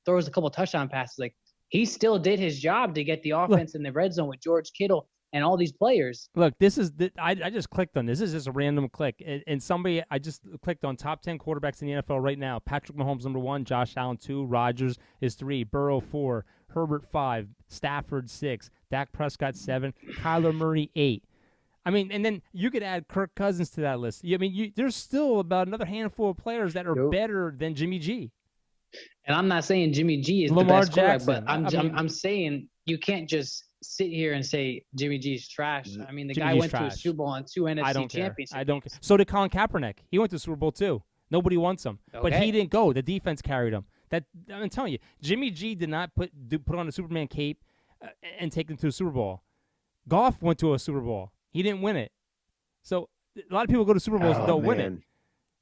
throws a couple touchdown passes. Like he still did his job to get the offense in the red zone with George Kittle and all these players. Look, this is I just clicked on this. This is just a random click, and somebody I just clicked on top 10 quarterbacks in the NFL right now. Patrick Mahomes number 1, Josh Allen 2, Rodgers is 3, Burrow 4, Herbert 5, Stafford 6, Dak Prescott 7, Kyler Murray 8. I mean, and then you could add Kirk Cousins to that list. I mean, there's still about another handful of players that are better than Jimmy G. And I'm not saying Jimmy G is Lamar the best quarterback, Jackson. but I'm saying you can't just sit here and say Jimmy G's trash. I mean, the Jimmy guy G's went trash. to a Super Bowl and 2 NFC championships. I don't care. So did Colin Kaepernick. He went to Super Bowl too. Nobody wants him, but he didn't go. The defense carried him. I'm telling you, Jimmy G did not put on a Superman cape and take them to a Super Bowl. Goff went to a Super Bowl. He didn't win it. So a lot of people go to Super Bowls and don't win it.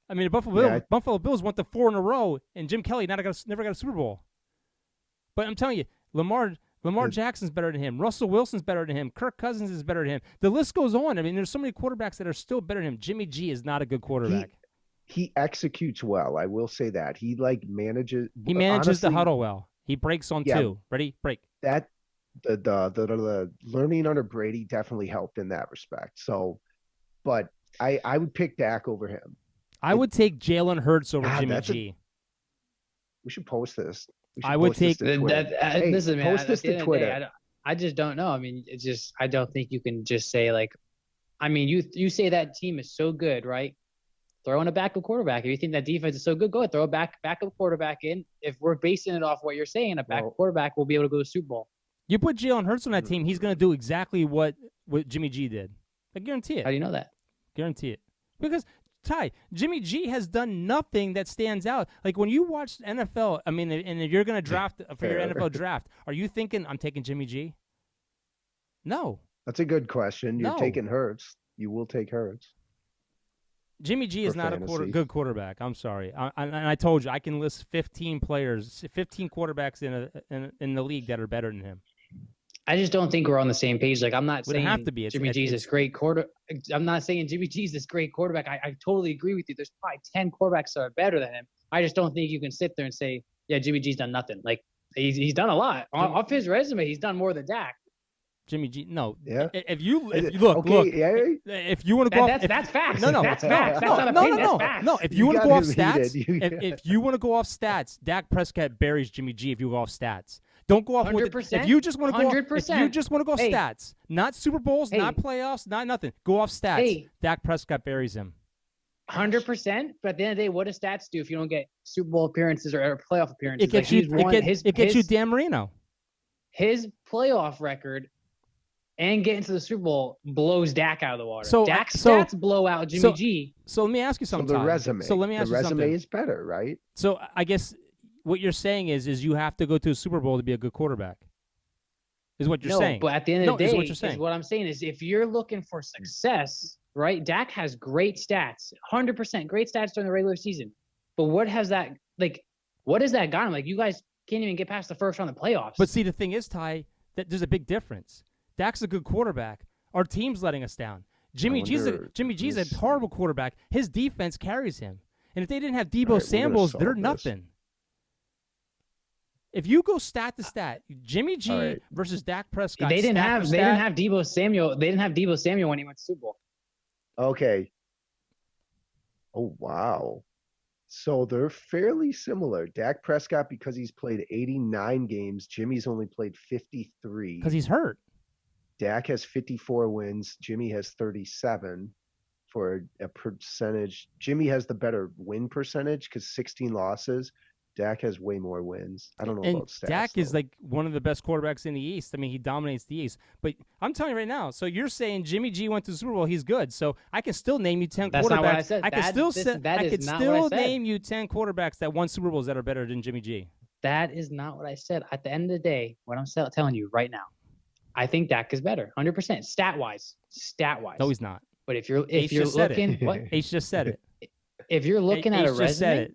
I mean, the Buffalo Bills went to 4 in a row, and Jim Kelly never got a Super Bowl. But I'm telling you, Lamar Jackson's better than him. Russell Wilson's better than him. Kirk Cousins is better than him. The list goes on. I mean, there's so many quarterbacks that are still better than him. Jimmy G is not a good quarterback. He executes well. I will say that. He manages. He manages the huddle well. He breaks on 2. Ready? Break. That the learning under Brady definitely helped in that respect. So. But I would pick Dak over him. I would take Jalen Hurts over Jimmy G. We should post this. I would take listen, man. Post this to Twitter. I just don't know. I mean, I don't think you can just say like, I mean, you say that team is so good, right? Throw in a backup quarterback. If you think that defense is so good, go ahead, throw a backup quarterback in. If we're basing it off what you're saying, a backup quarterback will be able to go to the Super Bowl. You put Jalen Hurts on that team, he's going to do exactly what Jimmy G did. I guarantee it. How do you know that? Guarantee it. Because, Ty, Jimmy G has done nothing that stands out. Like, when you watch NFL, I mean, and if you're going to draft for your NFL draft, are you thinking, I'm taking Jimmy G? No. That's a good question. You're taking Hurts. You will take Hurts. Jimmy G is not a good quarterback. I'm sorry. And I told you, I can list 15 players, 15 quarterbacks in the league that are better than him. I just don't think we're on the same page. Like, I'm not saying Jimmy G's this great I'm not saying Jimmy G's this great quarterback. I totally agree with you. There's probably 10 quarterbacks that are better than him. I just don't think you can sit there and say, yeah, Jimmy G's done nothing. Like, he's done a lot. Off his resume, he's done more than Dak. Jimmy G, no. Yeah. If you look, if you want to go off, that's facts. No, that's facts. That's not opinion. That's facts. No, if you want to go off stats, if you want to go off stats, Dak Prescott buries Jimmy G. If you go off stats. Don't go off 100%. If you just want to go, 100%. if you just want to go off stats, not Super Bowls, not playoffs, not nothing. Go off stats. Dak Prescott buries him. 100%. But at the end of the day, what do stats do if you don't get Super Bowl appearances or playoff appearances? It gets it gets you Dan Marino. His playoff record and getting to the Super Bowl blows Dak out of the water. So Dak's stats blow out Jimmy G. So let me ask you something. So the resume. So let me ask you something. The resume is better, right? So I guess what you're saying is you have to go to a Super Bowl to be a good quarterback. Is what you're saying. But at the end of the day, what I'm saying is if you're looking for success, right? Dak has great stats, 100% great stats during the regular season. But what has that gotten? Like, you guys can't even get past the first round of the playoffs. But see, the thing is, Ty, that there's a big difference. Dak's a good quarterback. Our team's letting us down. Jimmy G's a horrible quarterback. His defense carries him. And if they didn't have Deebo Samuels, they're nothing. If you go stat to stat, Jimmy G versus Dak Prescott. They didn't have Deebo Samuel. They didn't have Deebo Samuel when he went to Super Bowl. Okay. Oh wow. So they're fairly similar. Dak Prescott, because he's played 89 games, Jimmy's only played 53. Because he's hurt. Dak has 54 wins. Jimmy has 37 for a percentage. Jimmy has the better win percentage because 16 losses. Dak has way more wins. I don't know about stats. Dak is like one of the best quarterbacks in the East. I mean, he dominates the East. But I'm telling you right now, so you're saying Jimmy G went to the Super Bowl, he's good. So I can still name you 10 That's quarterbacks. Not what I said. I can still name you 10 quarterbacks that won Super Bowls that are better than Jimmy G. That is not what I said. At the end of the day, what I'm telling you right now, I think Dak is better, 100%, stat-wise. No, he's not. But if you're looking, what? H just said it. If you're looking at a resume,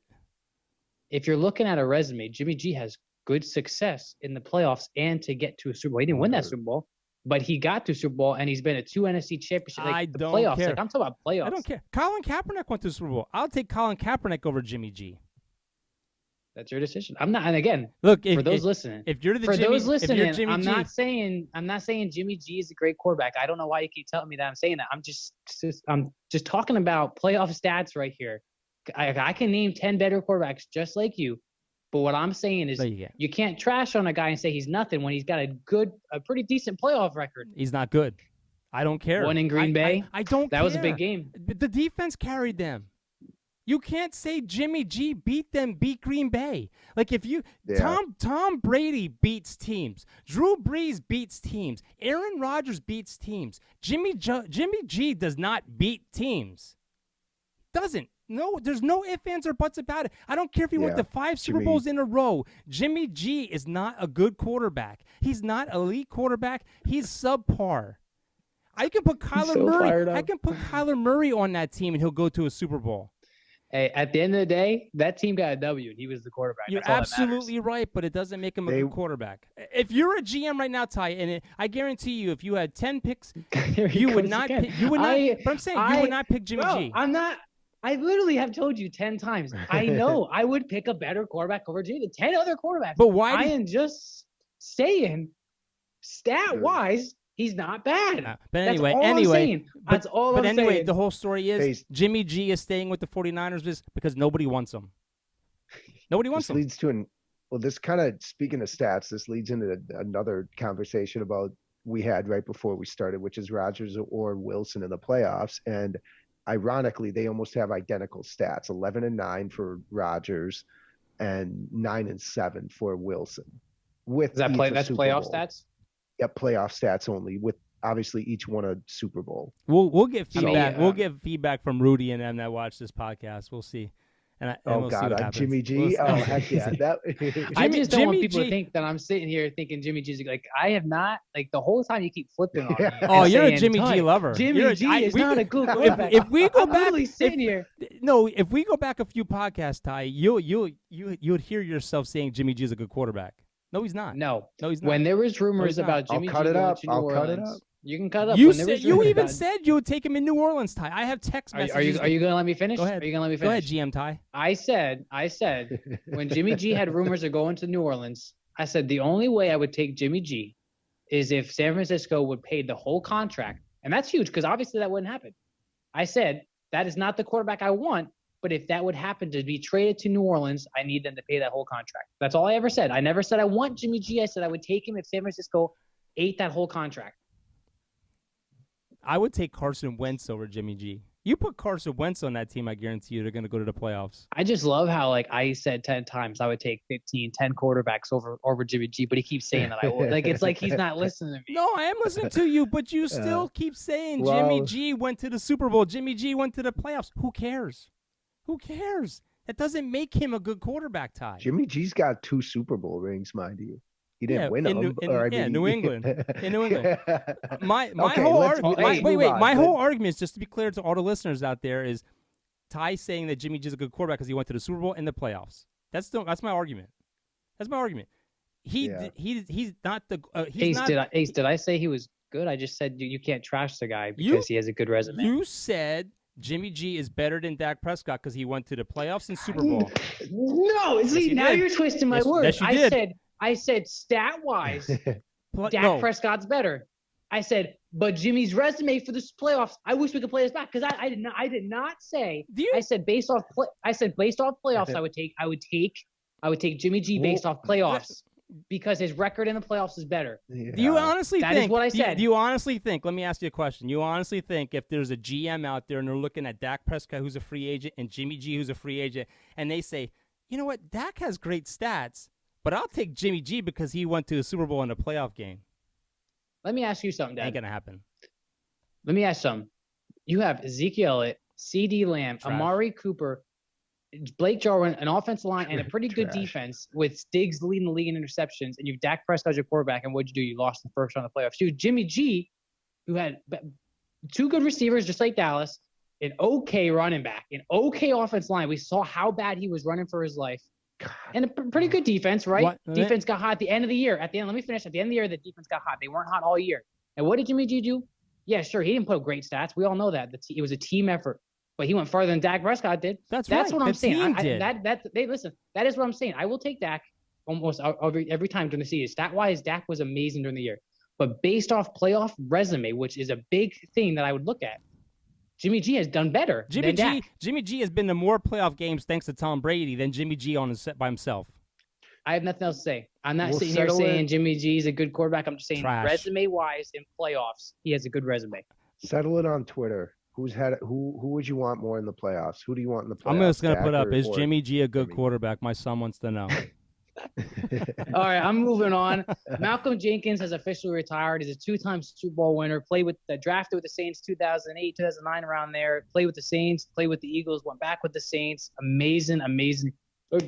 if you're looking at a resume, Jimmy G has good success in the playoffs and to get to a Super Bowl. He didn't win that Super Bowl, but he got to a Super Bowl and he's been to 2 NFC championships. Like, the playoffs. Like, I'm talking about playoffs. I don't care. Colin Kaepernick went to the Super Bowl. I'll take Colin Kaepernick over Jimmy G. That's your decision. I'm not. And again, look, for those listening, I'm not saying Jimmy G is a great quarterback. I don't know why you keep telling me that I'm saying that. I'm just talking about playoff stats right here. I can name 10 better quarterbacks just like you, but what I'm saying is you can't trash on a guy and say he's nothing when he's got a pretty decent playoff record. He's not good. I don't care. One in Green Bay. I don't care. That was a big game. The defense carried them. You can't say Jimmy G beat Green Bay. Like Tom Brady beats teams. Drew Brees beats teams. Aaron Rodgers beats teams. Jimmy G does not beat teams. Doesn't. No, there's no ifs, ands, or buts about it. I don't care if he went to 5 Super Bowls in a row. Jimmy G is not a good quarterback. He's not elite quarterback. He's subpar. I can put Kyler Murray on that team and he'll go to a Super Bowl. Hey, at the end of the day, that team got a W, and he was the quarterback. You're absolutely right, but it doesn't make him a good quarterback. If you're a GM right now, Ty, and I guarantee you, if you had 10 picks, you would not pick Jimmy G. I'm not. I literally have told you 10 times. I know I would pick a better quarterback over Jimmy than 10 other quarterbacks. But why? I am just saying, stat-wise, he's not bad. But anyway, That's all I'm saying. The whole story is Jimmy G is staying with the 49ers because nobody wants him. Nobody wants him. This kind of, speaking of stats, this leads into another conversation about we had right before we started, which is Rodgers or Wilson in the playoffs. And ironically, they almost have identical stats, 11-9 for Rodgers and 9-7 for Wilson. That's playoff stats? Yep, playoff stats only, with obviously each won a Super Bowl. We'll get feedback. We'll get feedback from Rudy and them that watch this podcast. We'll see. And we'll see what happens. Jimmy G. Heck yeah! I just don't want people to think that I'm sitting here thinking Jimmy G's like I have not. Like the whole time you keep flipping on me. Oh, you're a Jimmy G lover. Jimmy G is not a good quarterback. If we go I'm back, literally sitting here. No, if we go back a few podcasts, Ty, you'd hear yourself saying Jimmy G is a good quarterback. No, he's not. No, he's not. When there was rumors about Jimmy G going to New Orleans, you can cut it up. You even said you would take him in New Orleans, Ty. I have text messages. Are you going to let me finish? Go ahead. Are you going to let me finish? Go ahead, GM Ty. I said when Jimmy G had rumors of going to New Orleans, I said the only way I would take Jimmy G is if San Francisco would pay the whole contract. And that's huge because obviously that wouldn't happen. I said that is not the quarterback I want, but if that would happen to be traded to New Orleans, I need them to pay that whole contract. That's all I ever said. I never said I want Jimmy G. I said I would take him if San Francisco ate that whole contract. I would take Carson Wentz over Jimmy G. You put Carson Wentz on that team, I guarantee you they're going to go to the playoffs. I just love how, like, I said 10 times I would take 10 quarterbacks over Jimmy G, but he keeps saying that I would. Like, it's like he's not listening to me. No, I am listening to you, but you still keep saying Jimmy G went to the Super Bowl. Jimmy G went to the playoffs. Who cares? Who cares? That doesn't make him a good quarterback, Ty. Jimmy G's got 2 Super Bowl rings, mind you. He didn't win them. New England. In New England. My whole argument is, just to be clear to all the listeners out there, is Ty saying that Jimmy G is a good quarterback because he went to the Super Bowl and the playoffs. That's my argument. That's my argument. He's not the. Did I say he was good? I just said you can't trash the guy because he has a good resume. You said Jimmy G is better than Dak Prescott because he went to the playoffs and Super Bowl. No, now you're twisting my words. I said stat wise, Dak Prescott's better. I said, but Jimmy's resume for this playoffs, I wish we could play this back because I did not say. I said based off playoffs, I would take Jimmy G based off playoffs because his record in the playoffs is better. Yeah. Do you honestly think? That is what I said. Do you honestly think? Let me ask you a question. You honestly think if there's a GM out there and they're looking at Dak Prescott, who's a free agent, and Jimmy G, who's a free agent, and they say, you know what, Dak has great stats, but I'll take Jimmy G because he went to a Super Bowl in a playoff game. Let me ask you something, Dad. Ain't gonna happen. Let me ask something. You have Ezekiel Elliott, C.D. Lamb, Amari Cooper, Blake Jarwin, an offensive line, and a pretty good defense with Diggs leading the league in interceptions, and you've Dak Prescott as your quarterback, and what'd you do? You lost the first round of the playoffs. You Jimmy G, who had two good receivers just like Dallas, an okay running back, an okay offensive line. We saw how bad he was running for his life. And a pretty good defense, right? Defense got hot at the end of the year. Let me finish. At the end of the year, the defense got hot. They weren't hot all year. And what did Jimmy G do? Yeah, sure, he didn't put up great stats. We all know that. It was a team effort. But he went farther than Dak Prescott did. That's what I'm saying. Listen, that is what I'm saying. I will take Dak almost every time during the season. Stat-wise, Dak was amazing during the year. But based off playoff resume, which is a big thing that I would look at, Jimmy G has done better than Dak. Jimmy G has been to more playoff games thanks to Tom Brady than Jimmy G by himself. I have nothing else to say. I'm not sitting here saying Jimmy G is a good quarterback. I'm just saying resume-wise in playoffs, he has a good resume. Settle it on Twitter. Who would you want more in the playoffs? Who do you want in the playoffs? I'm just going to put up, is Jimmy G a good quarterback? My son wants to know. All right, I'm moving on. Malcom Jenkins has officially retired. He's a two-time Super Bowl winner. Drafted with the Saints 2008, 2009, around there. Played with the Saints, played with the Eagles, went back with the Saints. Amazing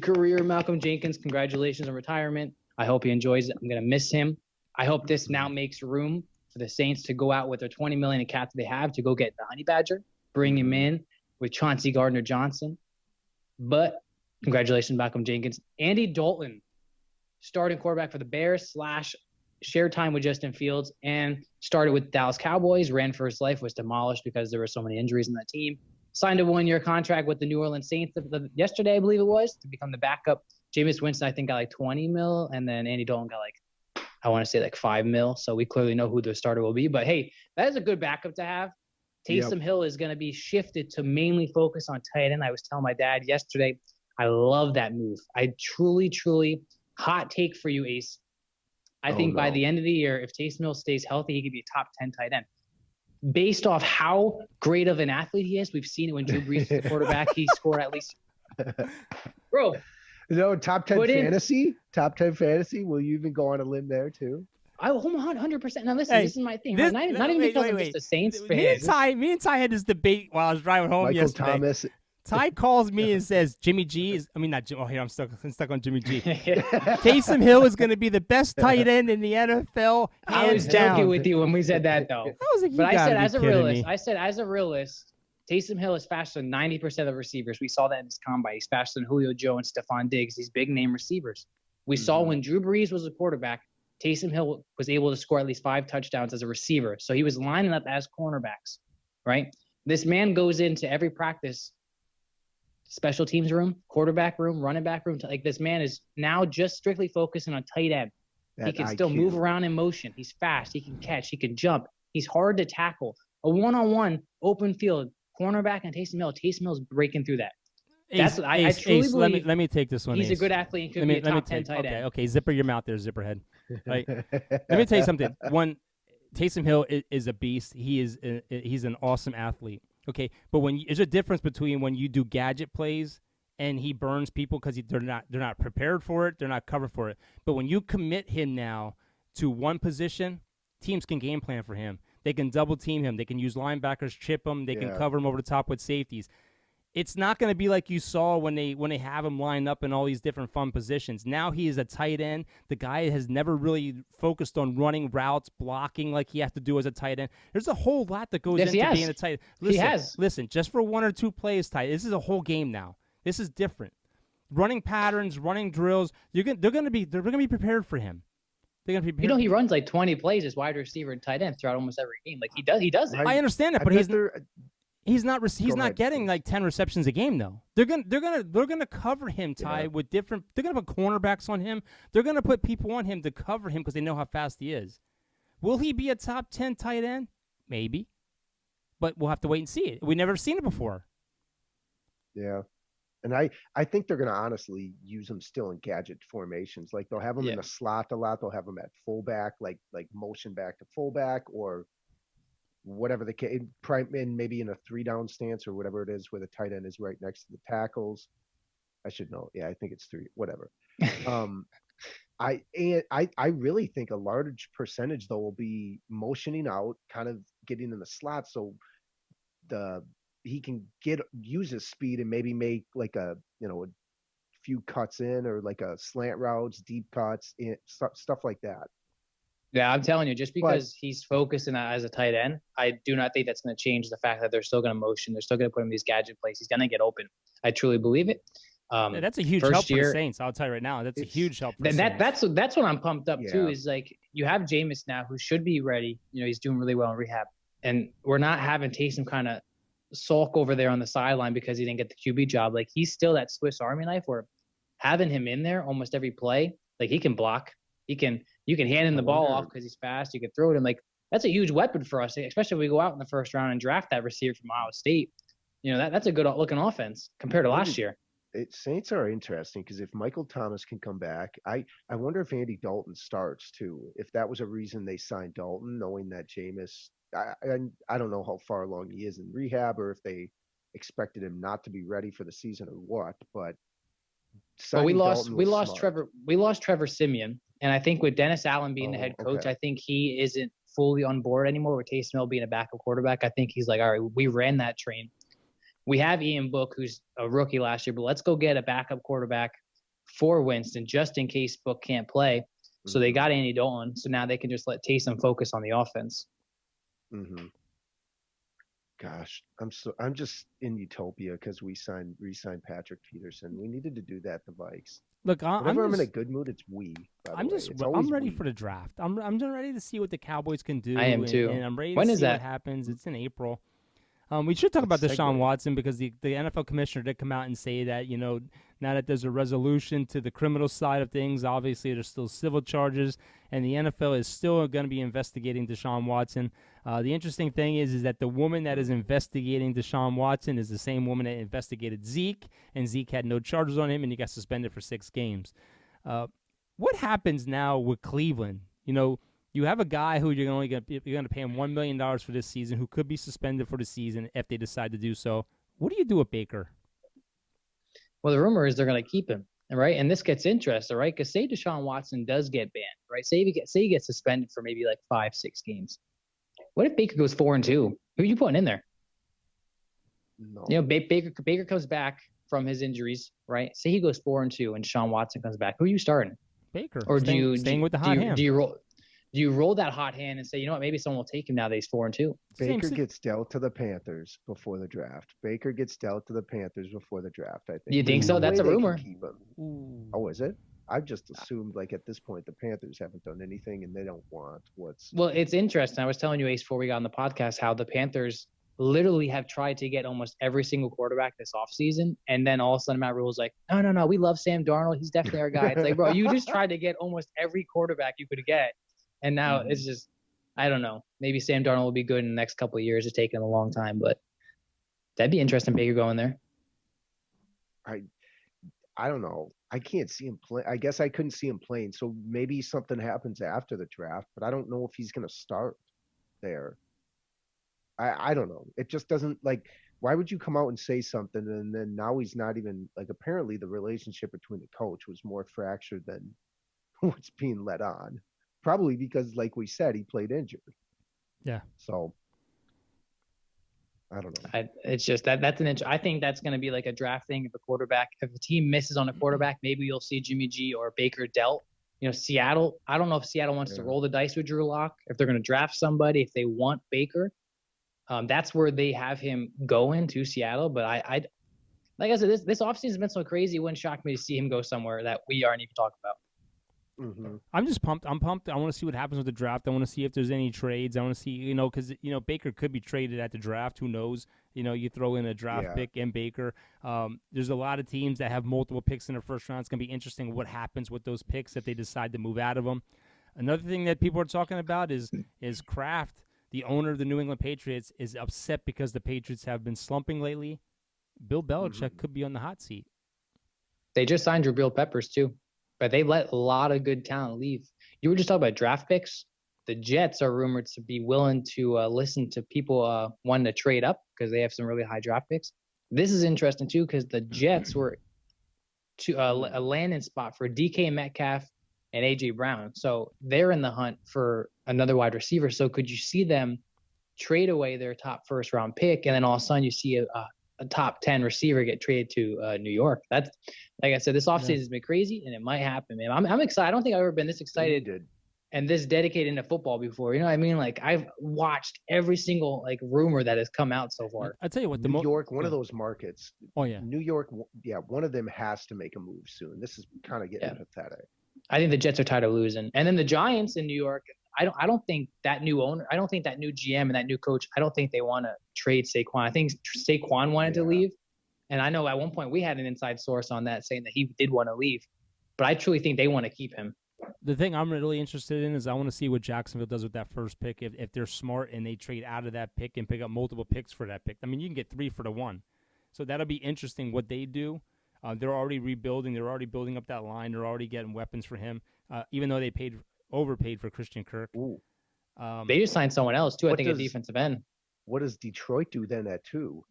career, Malcom Jenkins. Congratulations on retirement. I hope he enjoys it. I'm going to miss him. I hope this now makes room for the Saints to go out with their $20 million in cap that they have to go get the Honey Badger, bring him in with Chauncey Gardner-Johnson. But congratulations, Malcom Jenkins. Andy Dalton, starting quarterback for the Bears / shared time with Justin Fields and started with Dallas Cowboys, ran for his life, was demolished because there were so many injuries in that team. Signed a 1-year contract with the New Orleans Saints yesterday, I believe it was, to become the backup. Jameis Winston, I think, got like $20 million, and then Andy Dalton got I want to say $5 million. So we clearly know who the starter will be. But hey, that is a good backup to have. Taysom Hill is going to be shifted to mainly focus on tight end. I was telling my dad yesterday, I love that move. I truly, hot take for you, Ace. I think by the end of the year, if Taysom Hill stays healthy, he could be a top 10 tight end. Based off how great of an athlete he is, we've seen it when Drew Brees was the quarterback. He scored at least. Bro. No, top 10 fantasy? Top 10 fantasy? Will you even go on a limb there, too? I 100%. Now, listen, this is my thing. Not even because I'm just a Saints fan. Me and Ty had this debate while I was driving home yesterday. Thomas. Ty calls me and says, Jimmy G is – I mean, not – I'm stuck on Jimmy G. Taysom Hill is going to be the best tight end in the NFL, I was joking with you when we said that, though. I said, as a realist, Taysom Hill is faster than 90% of the receivers. We saw that in his combine. He's faster than Julio Jones, Stephon Diggs, these big-name receivers. We saw when Drew Brees was a quarterback, Taysom Hill was able to score at least 5 touchdowns as a receiver. So he was lining up as cornerbacks, right? This man goes into every practice, special teams room, quarterback room, running back room. This man is now just strictly focusing on tight end. He can still move around in motion. He's fast. He can catch. He can jump. He's hard to tackle. A one-on-one open field, cornerback and Taysom Hill. Taysom Hill's breaking through that. I truly believe. Let me take this one. He's a good athlete and could be a top 10 tight end. Okay, zipper your mouth there, zipperhead. Right. Let me tell you something. One, Taysom Hill is a beast. He's an awesome athlete. Okay, but there's a difference between when you do gadget plays and he burns people because they're not prepared for it, they're not covered for it. But when you commit him now to one position, teams can game plan for him. They can double team him. They can use linebackers, chip him. They can cover him over the top with safeties. it's not going to be like you saw when they have him lined up in all these different fun positions. Now he is a tight end. The guy has never really focused on running routes, blocking like he has to do as a tight end. There's a whole lot that goes into being a tight end. Listen, just for 1 or 2 plays, this is a whole game now. This is different. Running patterns, running drills. They're going to be prepared for him. They're going to be prepared. You know, he runs like 20 plays as wide receiver and tight end throughout almost every game. Like he does it. I understand that, but he's not getting like 10 receptions a game though. They're gonna cover him, Ty, with different. They're gonna put cornerbacks on him. They're gonna put people on him to cover him because they know how fast he is. Will he be a top 10 tight end? Maybe, but we'll have to wait and see it. We've never seen it before. Yeah, and I think they're gonna honestly use him still in gadget formations. Like they'll have him in the slot a lot. They'll have him at fullback, like motion back to fullback or whatever the case, maybe in a 3-down stance or whatever it is, where the tight end is right next to the tackles. I should know. Yeah, I think it's 3. Whatever. I really think a large percentage though will be motioning out, kind of getting in the slot, so he can use his speed and maybe make like a few cuts in or like a slant routes, deep cuts, stuff like that. Yeah, I'm telling you, just because he's focused as a tight end, I do not think that's going to change the fact that they're still going to motion. They're still going to put him in these gadget plays. He's going to get open. I truly believe it. That's a huge help for the Saints. I'll tell you right now. That's a huge help for the Saints. That's what I'm pumped up too, is like you have Jameis now who should be ready. You know, he's doing really well in rehab. And we're not having Taysom kind of sulk over there on the sideline because he didn't get the QB job. Like he's still that Swiss Army knife where having him in there almost every play, like he can block. You can hand him the ball off because he's fast. You can throw it in. Like that's a huge weapon for us, especially if we go out in the first round and draft that receiver from Ohio State. You know, that's a good looking offense compared to last year. Saints are interesting because if Michael Thomas can come back, I wonder if Andy Dalton starts too. If that was a reason they signed Dalton, knowing that Jameis, I don't know how far along he is in rehab or if they expected him not to be ready for the season or what, but we lost Trevor Siemian, and I think with Dennis Allen being the head coach, I think he isn't fully on board anymore with Taysom Hill being a backup quarterback. I think he's like, all right, we ran that train. We have Ian Book, who's a rookie last year, but let's go get a backup quarterback for Winston just in case Book can't play. Mm-hmm. So they got Andy Dalton, so now they can just let Taysom focus on the offense. Mm-hmm. Gosh, I'm just in utopia because we re-signed Patrick Peterson. We needed to do that. The Vikes. Look, I'm in a good mood. It's I'm ready for the draft. I'm just ready to see what the Cowboys can do. I am too. And I'm ready to see what happens. It's in April. We should talk about Deshaun Watson because the NFL commissioner did come out and say that, you know, now that there's a resolution to the criminal side of things, obviously there's still civil charges, and the NFL is still going to be investigating Deshaun Watson. The interesting thing is that the woman that is investigating Deshaun Watson is the same woman that investigated Zeke, and Zeke had no charges on him, and he got suspended for 6 games. What happens now with Cleveland? You know, you have a guy who you're going to pay him $1 million for this season, who could be suspended for the season if they decide to do so. What do you do with Baker? Well, the rumor is they're going to keep him, right? And this gets interesting, right? Because say Deshaun Watson does get banned, right? Say he gets suspended for maybe like 5-6 games. What if Baker goes 4-2? Who are you putting in there? No. You know, Baker comes back from his injuries, right? Say he goes 4-2 and Deshaun Watson comes back. Who are you starting? Baker. Or staying with the hot hand. Do you roll that hot hand and say, you know what, maybe someone will take him now that he's 4-2? Baker gets dealt to the Panthers before the draft. I think. You think so? That's a rumor. Oh, is it? I've just assumed, like, at this point, the Panthers haven't done anything and they don't want what's. Well, it's interesting. I was telling you, Ace, before we got on the podcast, how the Panthers literally have tried to get almost every single quarterback this offseason. And then all of a sudden, Matt Rule's like, no, we love Sam Darnold. He's definitely our guy. It's like, bro, you just tried to get almost every quarterback you could get. And now it's just, I don't know. Maybe Sam Darnold will be good in the next couple of years. It's taken a long time, but that'd be interesting, Baker going there. I don't know. I can't see him play. I guess I couldn't see him playing. So maybe something happens after the draft, but I don't know if he's going to start there. I don't know. It just doesn't, like, why would you come out and say something and then now he's not even, like, apparently the relationship between the coach was more fractured than what's being let on. Probably because, like we said, he played injured. Yeah. So I don't know. It's just that's I think that's going to be like a draft thing. If a team misses on a quarterback, maybe you'll see Jimmy G or Baker dealt. Seattle. I don't know if Seattle wants to roll the dice with Drew Lock, if they're going to draft somebody, if they want Baker. That's where they have him going to Seattle. But I like I said, this offseason has been so crazy. It wouldn't shock me to see him go somewhere that we aren't even talking about. Mm-hmm. I'm just pumped. I'm pumped. I want to see what happens with the draft. I want to see if there's any trades. I want to see, because Baker could be traded at the draft. Who knows? You throw in a draft pick and Baker. There's a lot of teams that have multiple picks in the first round. It's gonna be interesting what happens with those picks if they decide to move out of them. Another thing that people are talking about is Kraft, the owner of the New England Patriots, is upset because the Patriots have been slumping lately. Bill Belichick could be on the hot seat. They just signed Jabril Peppers too. But they let a lot of good talent leave. You were just talking about draft picks. The Jets are rumored to be willing to listen to people wanting to trade up because they have some really high draft picks. This is interesting too because the Jets were to a landing spot for DK Metcalf and A.J. Brown. So they're in the hunt for another wide receiver. So could you see them trade away their top first-round pick, and then all of a sudden you see a top 10 receiver get traded to New York? That's, like I said, this offseason has been crazy, and it might happen, man. I'm excited. I don't think I've ever been this excited and this dedicated into football before. You know what I mean? Like, I've watched every single rumor that has come out so far. I'll tell you what, New York, one of those markets. Oh yeah, New York, one of them has to make a move soon. This is kind of getting pathetic. I think the Jets are tired of losing, and then the Giants in New York. I don't think that new owner, I don't think that new GM and that new coach, I don't think they want to trade Saquon. I think Saquon wanted to leave. And I know at one point we had an inside source on that saying that he did want to leave. But I truly think they want to keep him. The thing I'm really interested in is I want to see what Jacksonville does with that first pick. If they're smart and they trade out of that pick and pick up multiple picks for that pick. I mean, you can get 3 for the 1. So that'll be interesting what they do. They're already rebuilding. They're already building up that line. They're already getting weapons for him, even though they overpaid for Christian Kirk. Ooh. They just signed someone else too. I think a defensive end. What does Detroit do then at 2?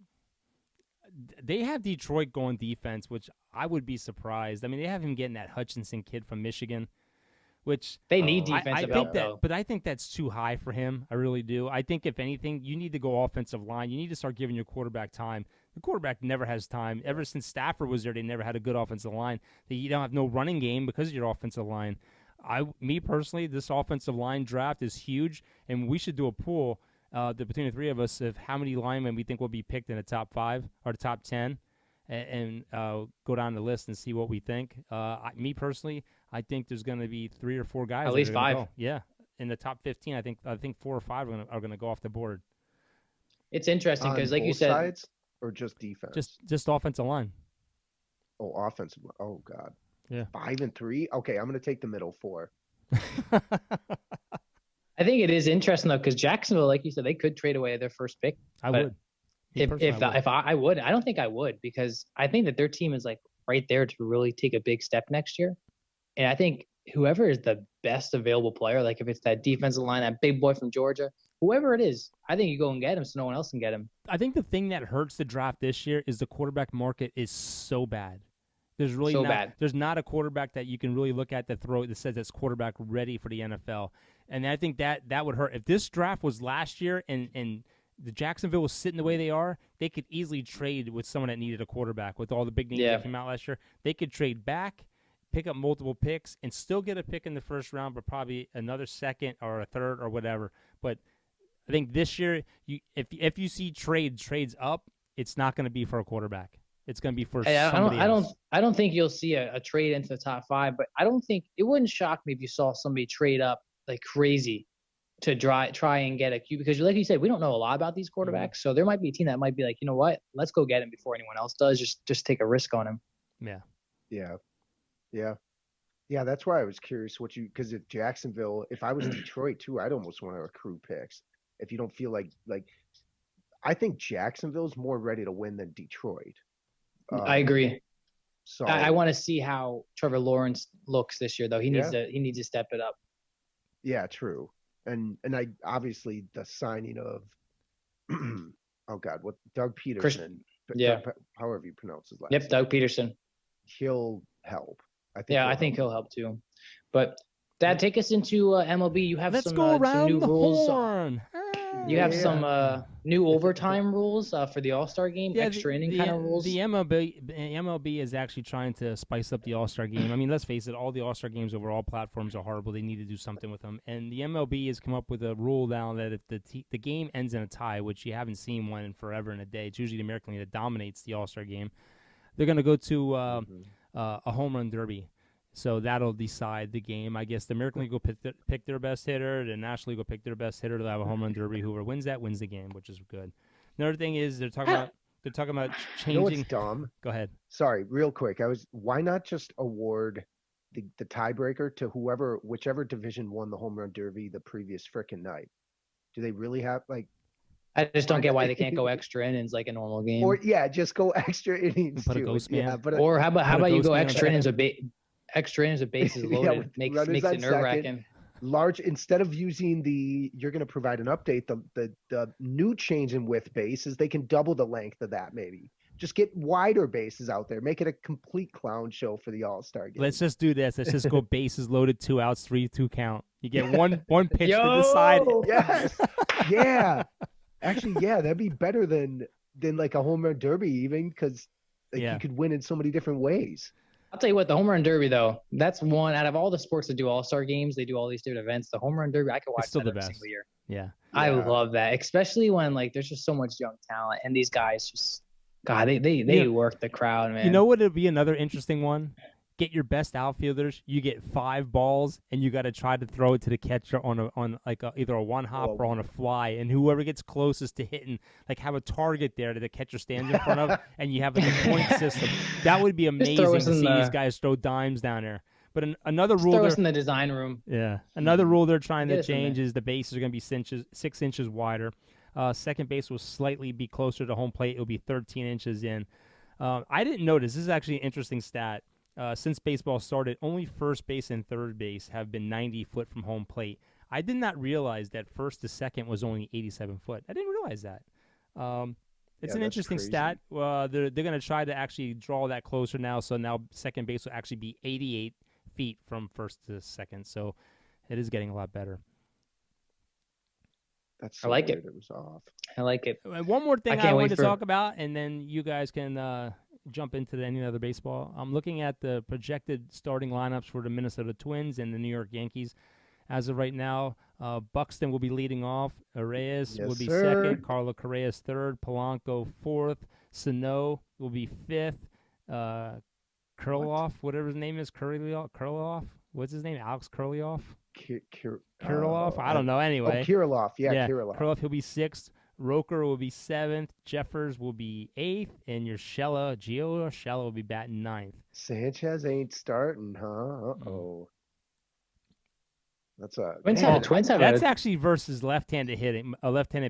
They have Detroit going defense, which I would be surprised. I mean, they have him getting that Hutchinson kid from Michigan, which they need defensive help. But I think that's too high for him. I really do. I think if anything, you need to go offensive line. You need to start giving your quarterback time. The quarterback never has time. Ever since Stafford was there, they never had a good offensive line. You don't have no running game because of your offensive line. Me personally, this offensive line draft is huge, and we should do a pool between the three of us of how many linemen we think will be picked in the top 5 or the top 10, and go down the list and see what we think. Me personally, I think there's going to be 3 or 4 guys. At least 5. Go. Yeah, in the top 15, I think 4 or 5 are going to go off the board. It's interesting because, like you said, sides or just defense, just offensive line. Oh, offensive. Oh God. Yeah. 5 and 3. Okay, I'm going to take the middle 4. I think it is interesting though, because Jacksonville, like you said, they could trade away their first pick. I would. If I would, I don't think I would, because I think that their team is right there to really take a big step next year. And I think whoever is the best available player, like if it's that defensive line, that big boy from Georgia, whoever it is, I think you go and get him so no one else can get him. I think the thing that hurts the draft this year is the quarterback market is so bad. There's really there's not a quarterback that you can really look at that says it's quarterback ready for the NFL. And I think that would hurt. If this draft was last year and the Jacksonville was sitting the way they are, they could easily trade with someone that needed a quarterback. With all the big names that came out last year, they could trade back, pick up multiple picks, and still get a pick in the first round, but probably another second or a third or whatever. But I think this year, if you see trades up, it's not going to be for a quarterback. It's going to be for somebody else. I don't think you'll see a trade into the top 5, but I don't think it wouldn't shock me if you saw somebody trade up like crazy to try and get a Q, because like you said, we don't know a lot about these quarterbacks. Mm-hmm. So there might be a team that might be like, you know what, let's go get him before anyone else does. Just take a risk on him. Yeah. That's why I was curious because if Jacksonville, if I was Detroit too, I'd almost want to accrue picks. If you don't feel like I think Jacksonville's more ready to win than Detroit. I agree. So I want to see how Trevor Lawrence looks this year, though. He needs to step it up. Yeah, true. And I obviously the signing of Doug Peterson. However you pronounce his last name. Doug Peterson. He'll help. I think he'll help too. But Dad, take us into MLB. You have Let's some go around some new the rules. Horn. You have some new overtime rules for the All-Star game, Yeah, extra inning kind of rules. The MLB is actually trying to spice up the All-Star game. I mean, let's face it, all the All-Star games over all platforms are horrible. They need to do something with them. And the MLB has come up with a rule now that if the game ends in a tie, which you haven't seen one in forever and a day, it's usually the American League that dominates the All-Star game, they're going to go to a home run derby. So that'll decide the game. I guess the American League will pick their best hitter. The National League will pick their best hitter. They'll have a home run derby. Whoever wins that wins the game, which is good. Another thing is they're talking about changing. You know what's dumb? Go ahead. Sorry, real quick. Why not just award the tiebreaker to whichever division won the home run derby the previous frickin' night? Do they really have like? I just don't get why they can't go extra innings like a normal game. Or just go extra innings put too. A ghost man. Or how about you go extra innings with bases loaded? makes it nerve-wracking. Large, instead of using you're going to provide an update. The new change in width base is they can double the length of that. Maybe just get wider bases out there. Make it a complete clown show for the All-Star game. Let's just do this. Let's just go bases loaded, 2 outs, 3-2 count. You get one pitch to decide. Yes, yeah. Actually, yeah, that'd be better than like a home run derby, even because you could win in so many different ways. I'll tell you what, the home run derby though, that's one out of all the sports that do All-Star games. They do all these different events. The home run derby, I could watch that every single year. Yeah, I love that, especially when there's just so much young talent and these guys just, God, they work the crowd, man. You know what would be another interesting one? Get your best outfielders. You get 5 balls, and you got to try to throw it to the catcher on either a one hop or on a fly, and whoever gets closest to hitting, have a target there that the catcher stands in front of, and you have a point system. That would be amazing to see these guys throw dimes down there. But another rule, throw us in the design room. Yeah, another rule they're trying to change is the bases are going to be 6 inches wider. Second base will slightly be closer to home plate. It'll be 13 inches in. I didn't notice. This is actually an interesting stat. Since baseball started, only first base and third base have been 90 foot from home plate. I did not realize that first to second was only 87 foot. I didn't realize that. It's an interesting stat. They're going to try to actually draw that closer now. So now second base will actually be 88 feet from first to second. So it is getting a lot better. That's I like it. It was off. I like it. One more thing I wanted to talk about, and then you guys can jump into any other baseball. I'm looking at the projected starting lineups for the Minnesota Twins and the New York Yankees. As of right now, Buxton will be leading off. Reyes will be second. Carlos Correa's third. Polanco fourth. Sano will be fifth. Kirilloff, whatever his name is, Kirilloff. What's his name? Alex Kirilloff? Kirilloff? I don't know. Anyway. Kirilloff. Yeah, Kirilloff. Kirilloff, he'll be sixth. Roker will be seventh. Jeffers will be eighth. And your Gio Urshela will be batting ninth. Sanchez ain't starting, huh? Uh-oh. That's That's actually versus left-handed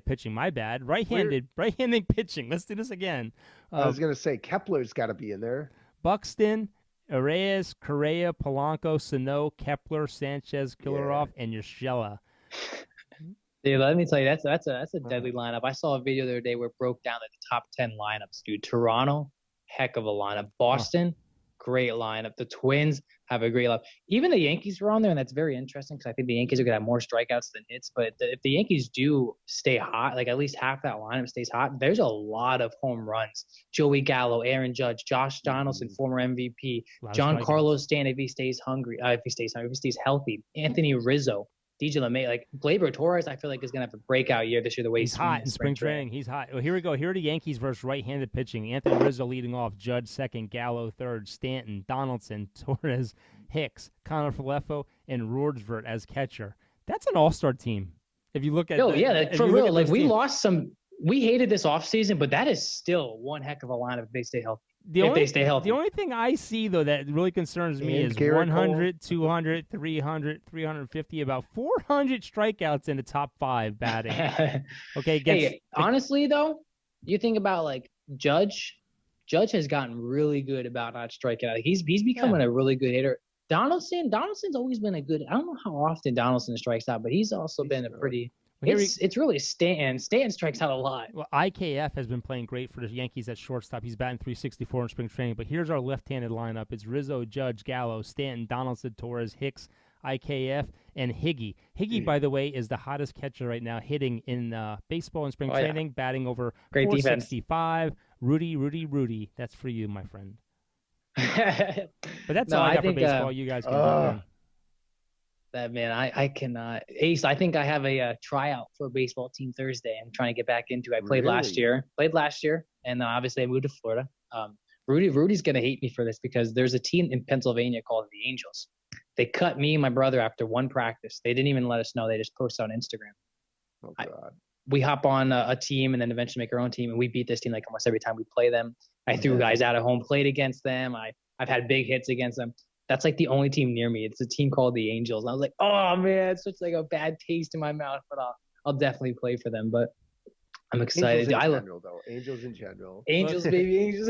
pitching. My bad. Right-handed pitching. Let's do this again. I was gonna say Kepler's got to be in there. Buxton, Reyes, Correa, Polanco, Sano, Kepler, Sanchez, Kirilloff, and Urshela. Dude, let me tell you, that's a deadly lineup. I saw a video the other day where it broke down the top 10 lineups, dude. Toronto, heck of a lineup. Boston, great lineup. The Twins have a great lineup. Even the Yankees were on there, and that's very interesting because I think the Yankees are going to have more strikeouts than hits. But if the Yankees do stay hot, like at least half that lineup stays hot, there's a lot of home runs. Joey Gallo, Aaron Judge, Josh Donaldson, former MVP, Giancarlo Stanton if he stays healthy, Anthony Rizzo, DJ LeMay, like Gleyber Torres, I feel like is going to have a breakout year this year. The way he's hot in spring training. He's hot. Well, here we go. Here are the Yankees versus right-handed pitching. Anthony Rizzo leading off, Judge second, Gallo third, Stanton, Donaldson, Torres, Hicks, Connor Falefo, and Roersvert as catcher. That's an all-star team. If you look at for real, like we lost some. We hated this offseason, but that is still one heck of a lineup if they stay healthy. They stay healthy. The only thing I see, though, that really concerns me is 100, 200, 300, 350, about 400 strikeouts in the top 5 batting. Okay. Honestly, though, you think about like Judge. Judge has gotten really good about not striking out. He's becoming a really good hitter. Donaldson's always been a good. I don't know how often Donaldson strikes out, but he's also been a pretty. It's really Stanton. Stanton strikes out a lot. Well, IKF has been playing great for the Yankees at shortstop. He's batting .364 in spring training. But here's our left-handed lineup. It's Rizzo, Judge, Gallo, Stanton, Donaldson, Torres, Hicks, IKF, and Higgy. Higgy, by the way, is the hottest catcher right now, hitting in baseball and spring training, batting over Great 465. Defense. Rudy. That's for you, my friend. But that's all I got for baseball. You guys can jump in. That man, I cannot. Ace, I think I have a tryout for a baseball team Thursday. I'm trying to get back into it. I played last year, and obviously I moved to Florida. Rudy's going to hate me for this because there's a team in Pennsylvania called the Angels. They cut me and my brother after one practice. They didn't even let us know. They just posted on Instagram. Oh, God. We hop on a team and then eventually make our own team, and we beat this team like almost every time we play them. I threw guys out of home plate against them. I've had big hits against them. That's like the only team near me. It's a team called the Angels. And I was like, oh man, it's such like a bad taste in my mouth, but I'll definitely play for them. But I'm excited. Angels in general. Angels, baby, Angels.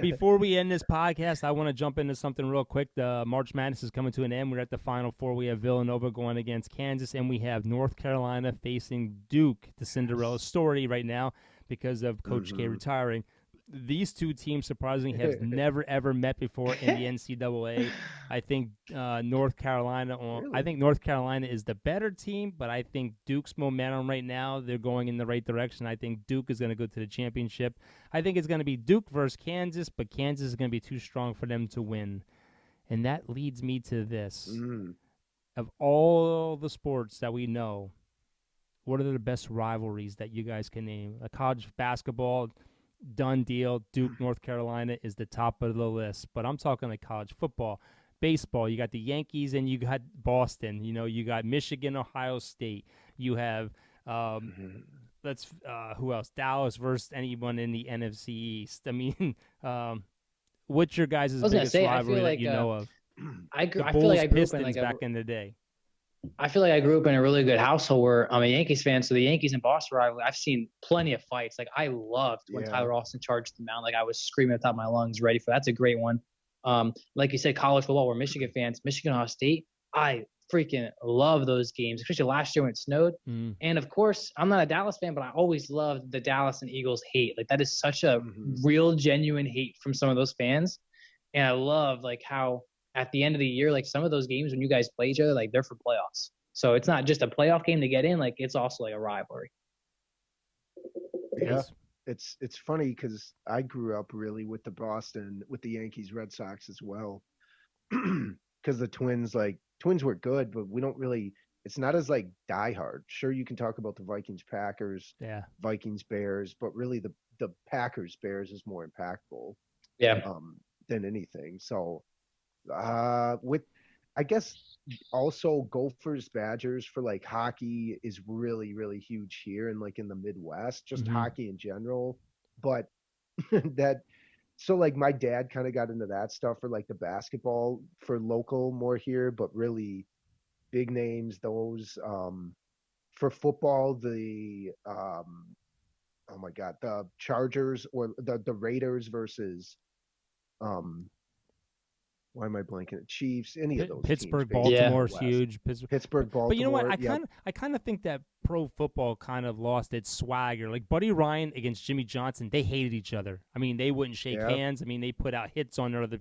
Before we end this podcast, I want to jump into something real quick. The March Madness is coming to an end. We're at the Final Four. We have Villanova going against Kansas, and we have North Carolina facing Duke, the Cinderella story right now because of Coach K retiring. These two teams, surprisingly, have never, ever met before in the NCAA. I think North Carolina is the better team, but I think Duke's momentum right now, they're going in the right direction. I think Duke is going to go to the championship. I think it's going to be Duke versus Kansas, but Kansas is going to be too strong for them to win. And that leads me to this. Of all the sports that we know, what are the best rivalries that you guys can name? College basketball, done deal. Duke, North Carolina is the top of the list. But I'm talking like college football, baseball. You got the Yankees and you got Boston. You got Michigan, Ohio State. You have who else? Dallas versus anyone in the NFC East. I mean, what's your guys' biggest rivalry that you know of? I feel like I grew Pistons up in back in the day. I feel like I grew up in a really good household where I'm a Yankees fan, so the Yankees and Boston rivalry, I've seen plenty of fights. Like, I loved when Tyler Austin charged the mound. Like, I was screaming at the top of my lungs ready for that. That's a great one. Like you said, college football, we're Michigan fans. Michigan, Ohio State, I freaking love those games, especially last year when it snowed. And, of course, I'm not a Dallas fan, but I always loved the Dallas and Eagles hate. Like, that is such a real, genuine hate from some of those fans. And I love, like, how – at the end of the year, like some of those games when you guys play each other, like they're for playoffs. So it's not just a playoff game to get in, like it's also like a rivalry. Yeah. It's funny because I grew up really with the Yankees, Red Sox as well. Because the Twins were good, but we don't really, it's not as like diehard. Sure, you can talk about the Vikings, Packers, Vikings, Bears, but really the Packers, Bears is more impactful. Than anything. So, with I guess also Gophers Badgers for like hockey is really, really huge here and like in the Midwest, just hockey in general. But so like my dad kind of got into that stuff for like the basketball for local more here, but really big names, those for football, the oh my God, the Chargers or the Raiders versus why am I blanking? Chiefs, any of those Pittsburgh, teams, Baltimore is huge. Pittsburgh, Baltimore. But you know what? I kind of think that pro football kind of lost its swagger. Like Buddy Ryan against Jimmy Johnson, they hated each other. I mean, they wouldn't shake hands. I mean, they put out hits on other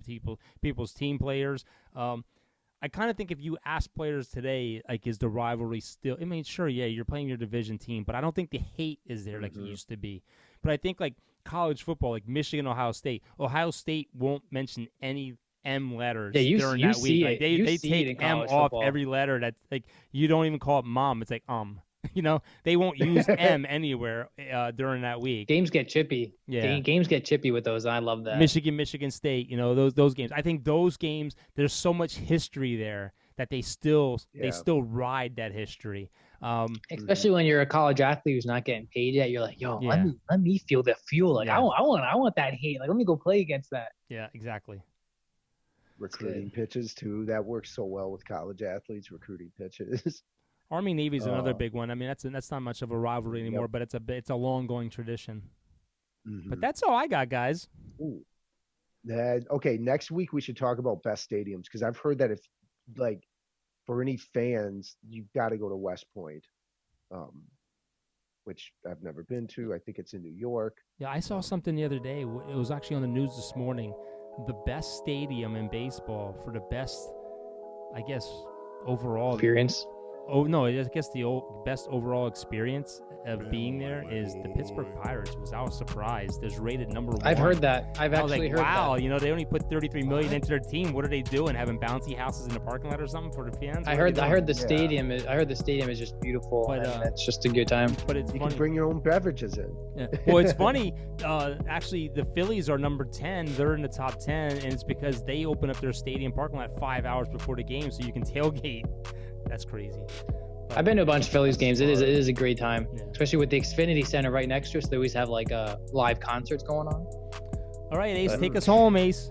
people's team players. I kind of think if you ask players today, like, is the rivalry still? I mean, sure, you're playing your division team, but I don't think the hate is there like it used to be. But I think like college football, like Michigan, Ohio State won't mention any M letters during that week. Like they take M off every letter. That's like you don't even call it mom. It's like they won't use M anywhere during that week. Games get chippy. Yeah, games get chippy with those. And I love that. Michigan State. Those games. I think those games. There's so much history there that they still ride that history. Especially when you're a college athlete who's not getting paid yet. You're like, let me feel the fuel. Like I want that hate. Like let me go play against that. Yeah, exactly. Recruiting pitches too. That works so well with college athletes. Recruiting pitches. Army Navy is another big one. I mean, that's not much of a rivalry anymore, but it's a long going tradition. But that's all I got, guys. Okay, next week we should talk about best stadiums because I've heard that if like for any fans, you've got to go to West Point, which I've never been to. I think it's in New York. Yeah, I saw something the other day. It was actually on the news this morning. The best stadium in baseball for the best, I guess, overall experience. Oh no, I guess the best overall experience of being there is the Pittsburgh Pirates. I was surprised. It was rated number 1. I've heard that. I've actually heard wow, that. they only put $33 million into their team. What are they doing? Having bouncy houses in the parking lot or something for the fans? I heard the stadium. I heard the stadium is just beautiful. But it's just a good time. But it's you funny. can bring your own beverages in. Yeah. Well, it's funny. Actually, the Phillies are number 10. They're in the top 10, and it's because they open up their stadium parking lot 5 hours before the game, so you can tailgate. That's crazy. I've been to a bunch of Phillies games. It is a great time, especially with the Xfinity Center right next to us. They always have like live concerts going on. All right, Ace, take us home, Ace.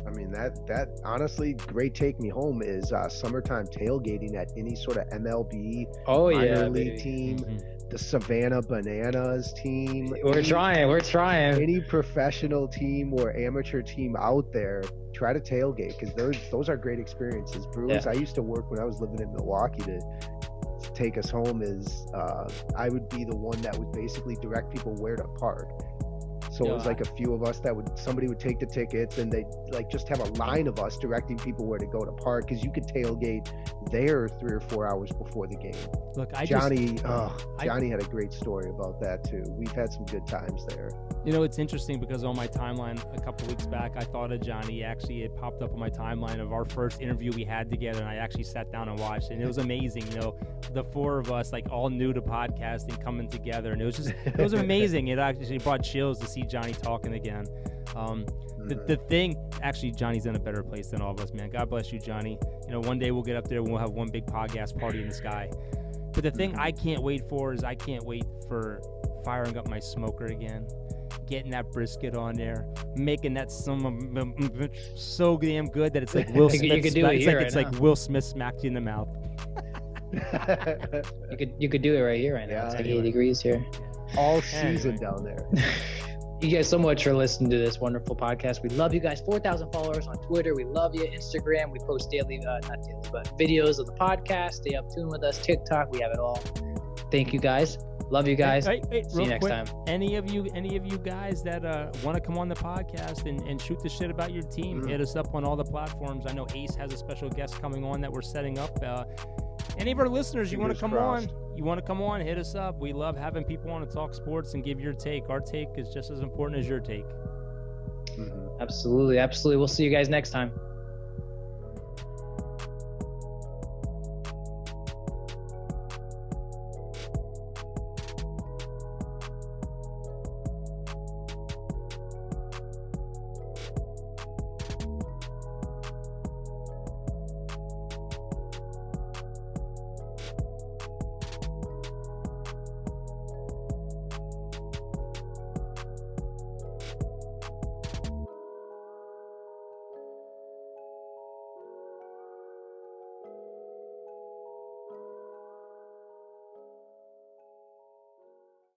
I mean, that honestly, great take me home is summertime tailgating at any sort of MLB minor league team, the Savannah Bananas team. We're trying. Any professional team or amateur team out there, try to tailgate because those are great experiences. Brewers, I used to work when I was living in Milwaukee to take us home is I would be the one that would basically direct people where to park. So it was like a few of us somebody would take the tickets and they'd like just have a line of us directing people where to go to park because you could tailgate there 3 or 4 hours before the game. Look, Johnny had a great story about that too. We've had some good times there. It's interesting because on my timeline a couple weeks back, I thought of Johnny. Actually, it popped up on my timeline of our first interview we had together, and I actually sat down and watched it, and it was amazing. The 4 of us, like all new to podcasting, coming together, and it was amazing. It actually brought chills to see Johnny talking again. The thing, actually, Johnny's in a better place than all of us, man. God bless you, Johnny. One day we'll get up there and we'll have one big podcast party in the sky. But the thing I can't wait for is I can't wait for firing up my smoker again, getting that brisket on there, making that so damn good that it's like Will Smith. It's like Will Smith smacked you in the mouth. You could do it right here right now. It's like 80 degrees here. All season down there. You guys so much for listening to this wonderful podcast. We love you guys. 4,000 followers on Twitter. We love you. Instagram. We post daily, not daily, but videos of the podcast. Stay up tuned with us. TikTok. We have it all. Thank you guys. Love you guys. Hey, see you next time. Any of you guys that want to come on the podcast and shoot the shit about your team, hit us up on all the platforms. I know Ace has a special guest coming on that we're setting up. Any of our listeners, you want to come on, hit us up. We love having people on to talk sports and give your take. Our take is just as important as your take. Absolutely. We'll see you guys next time.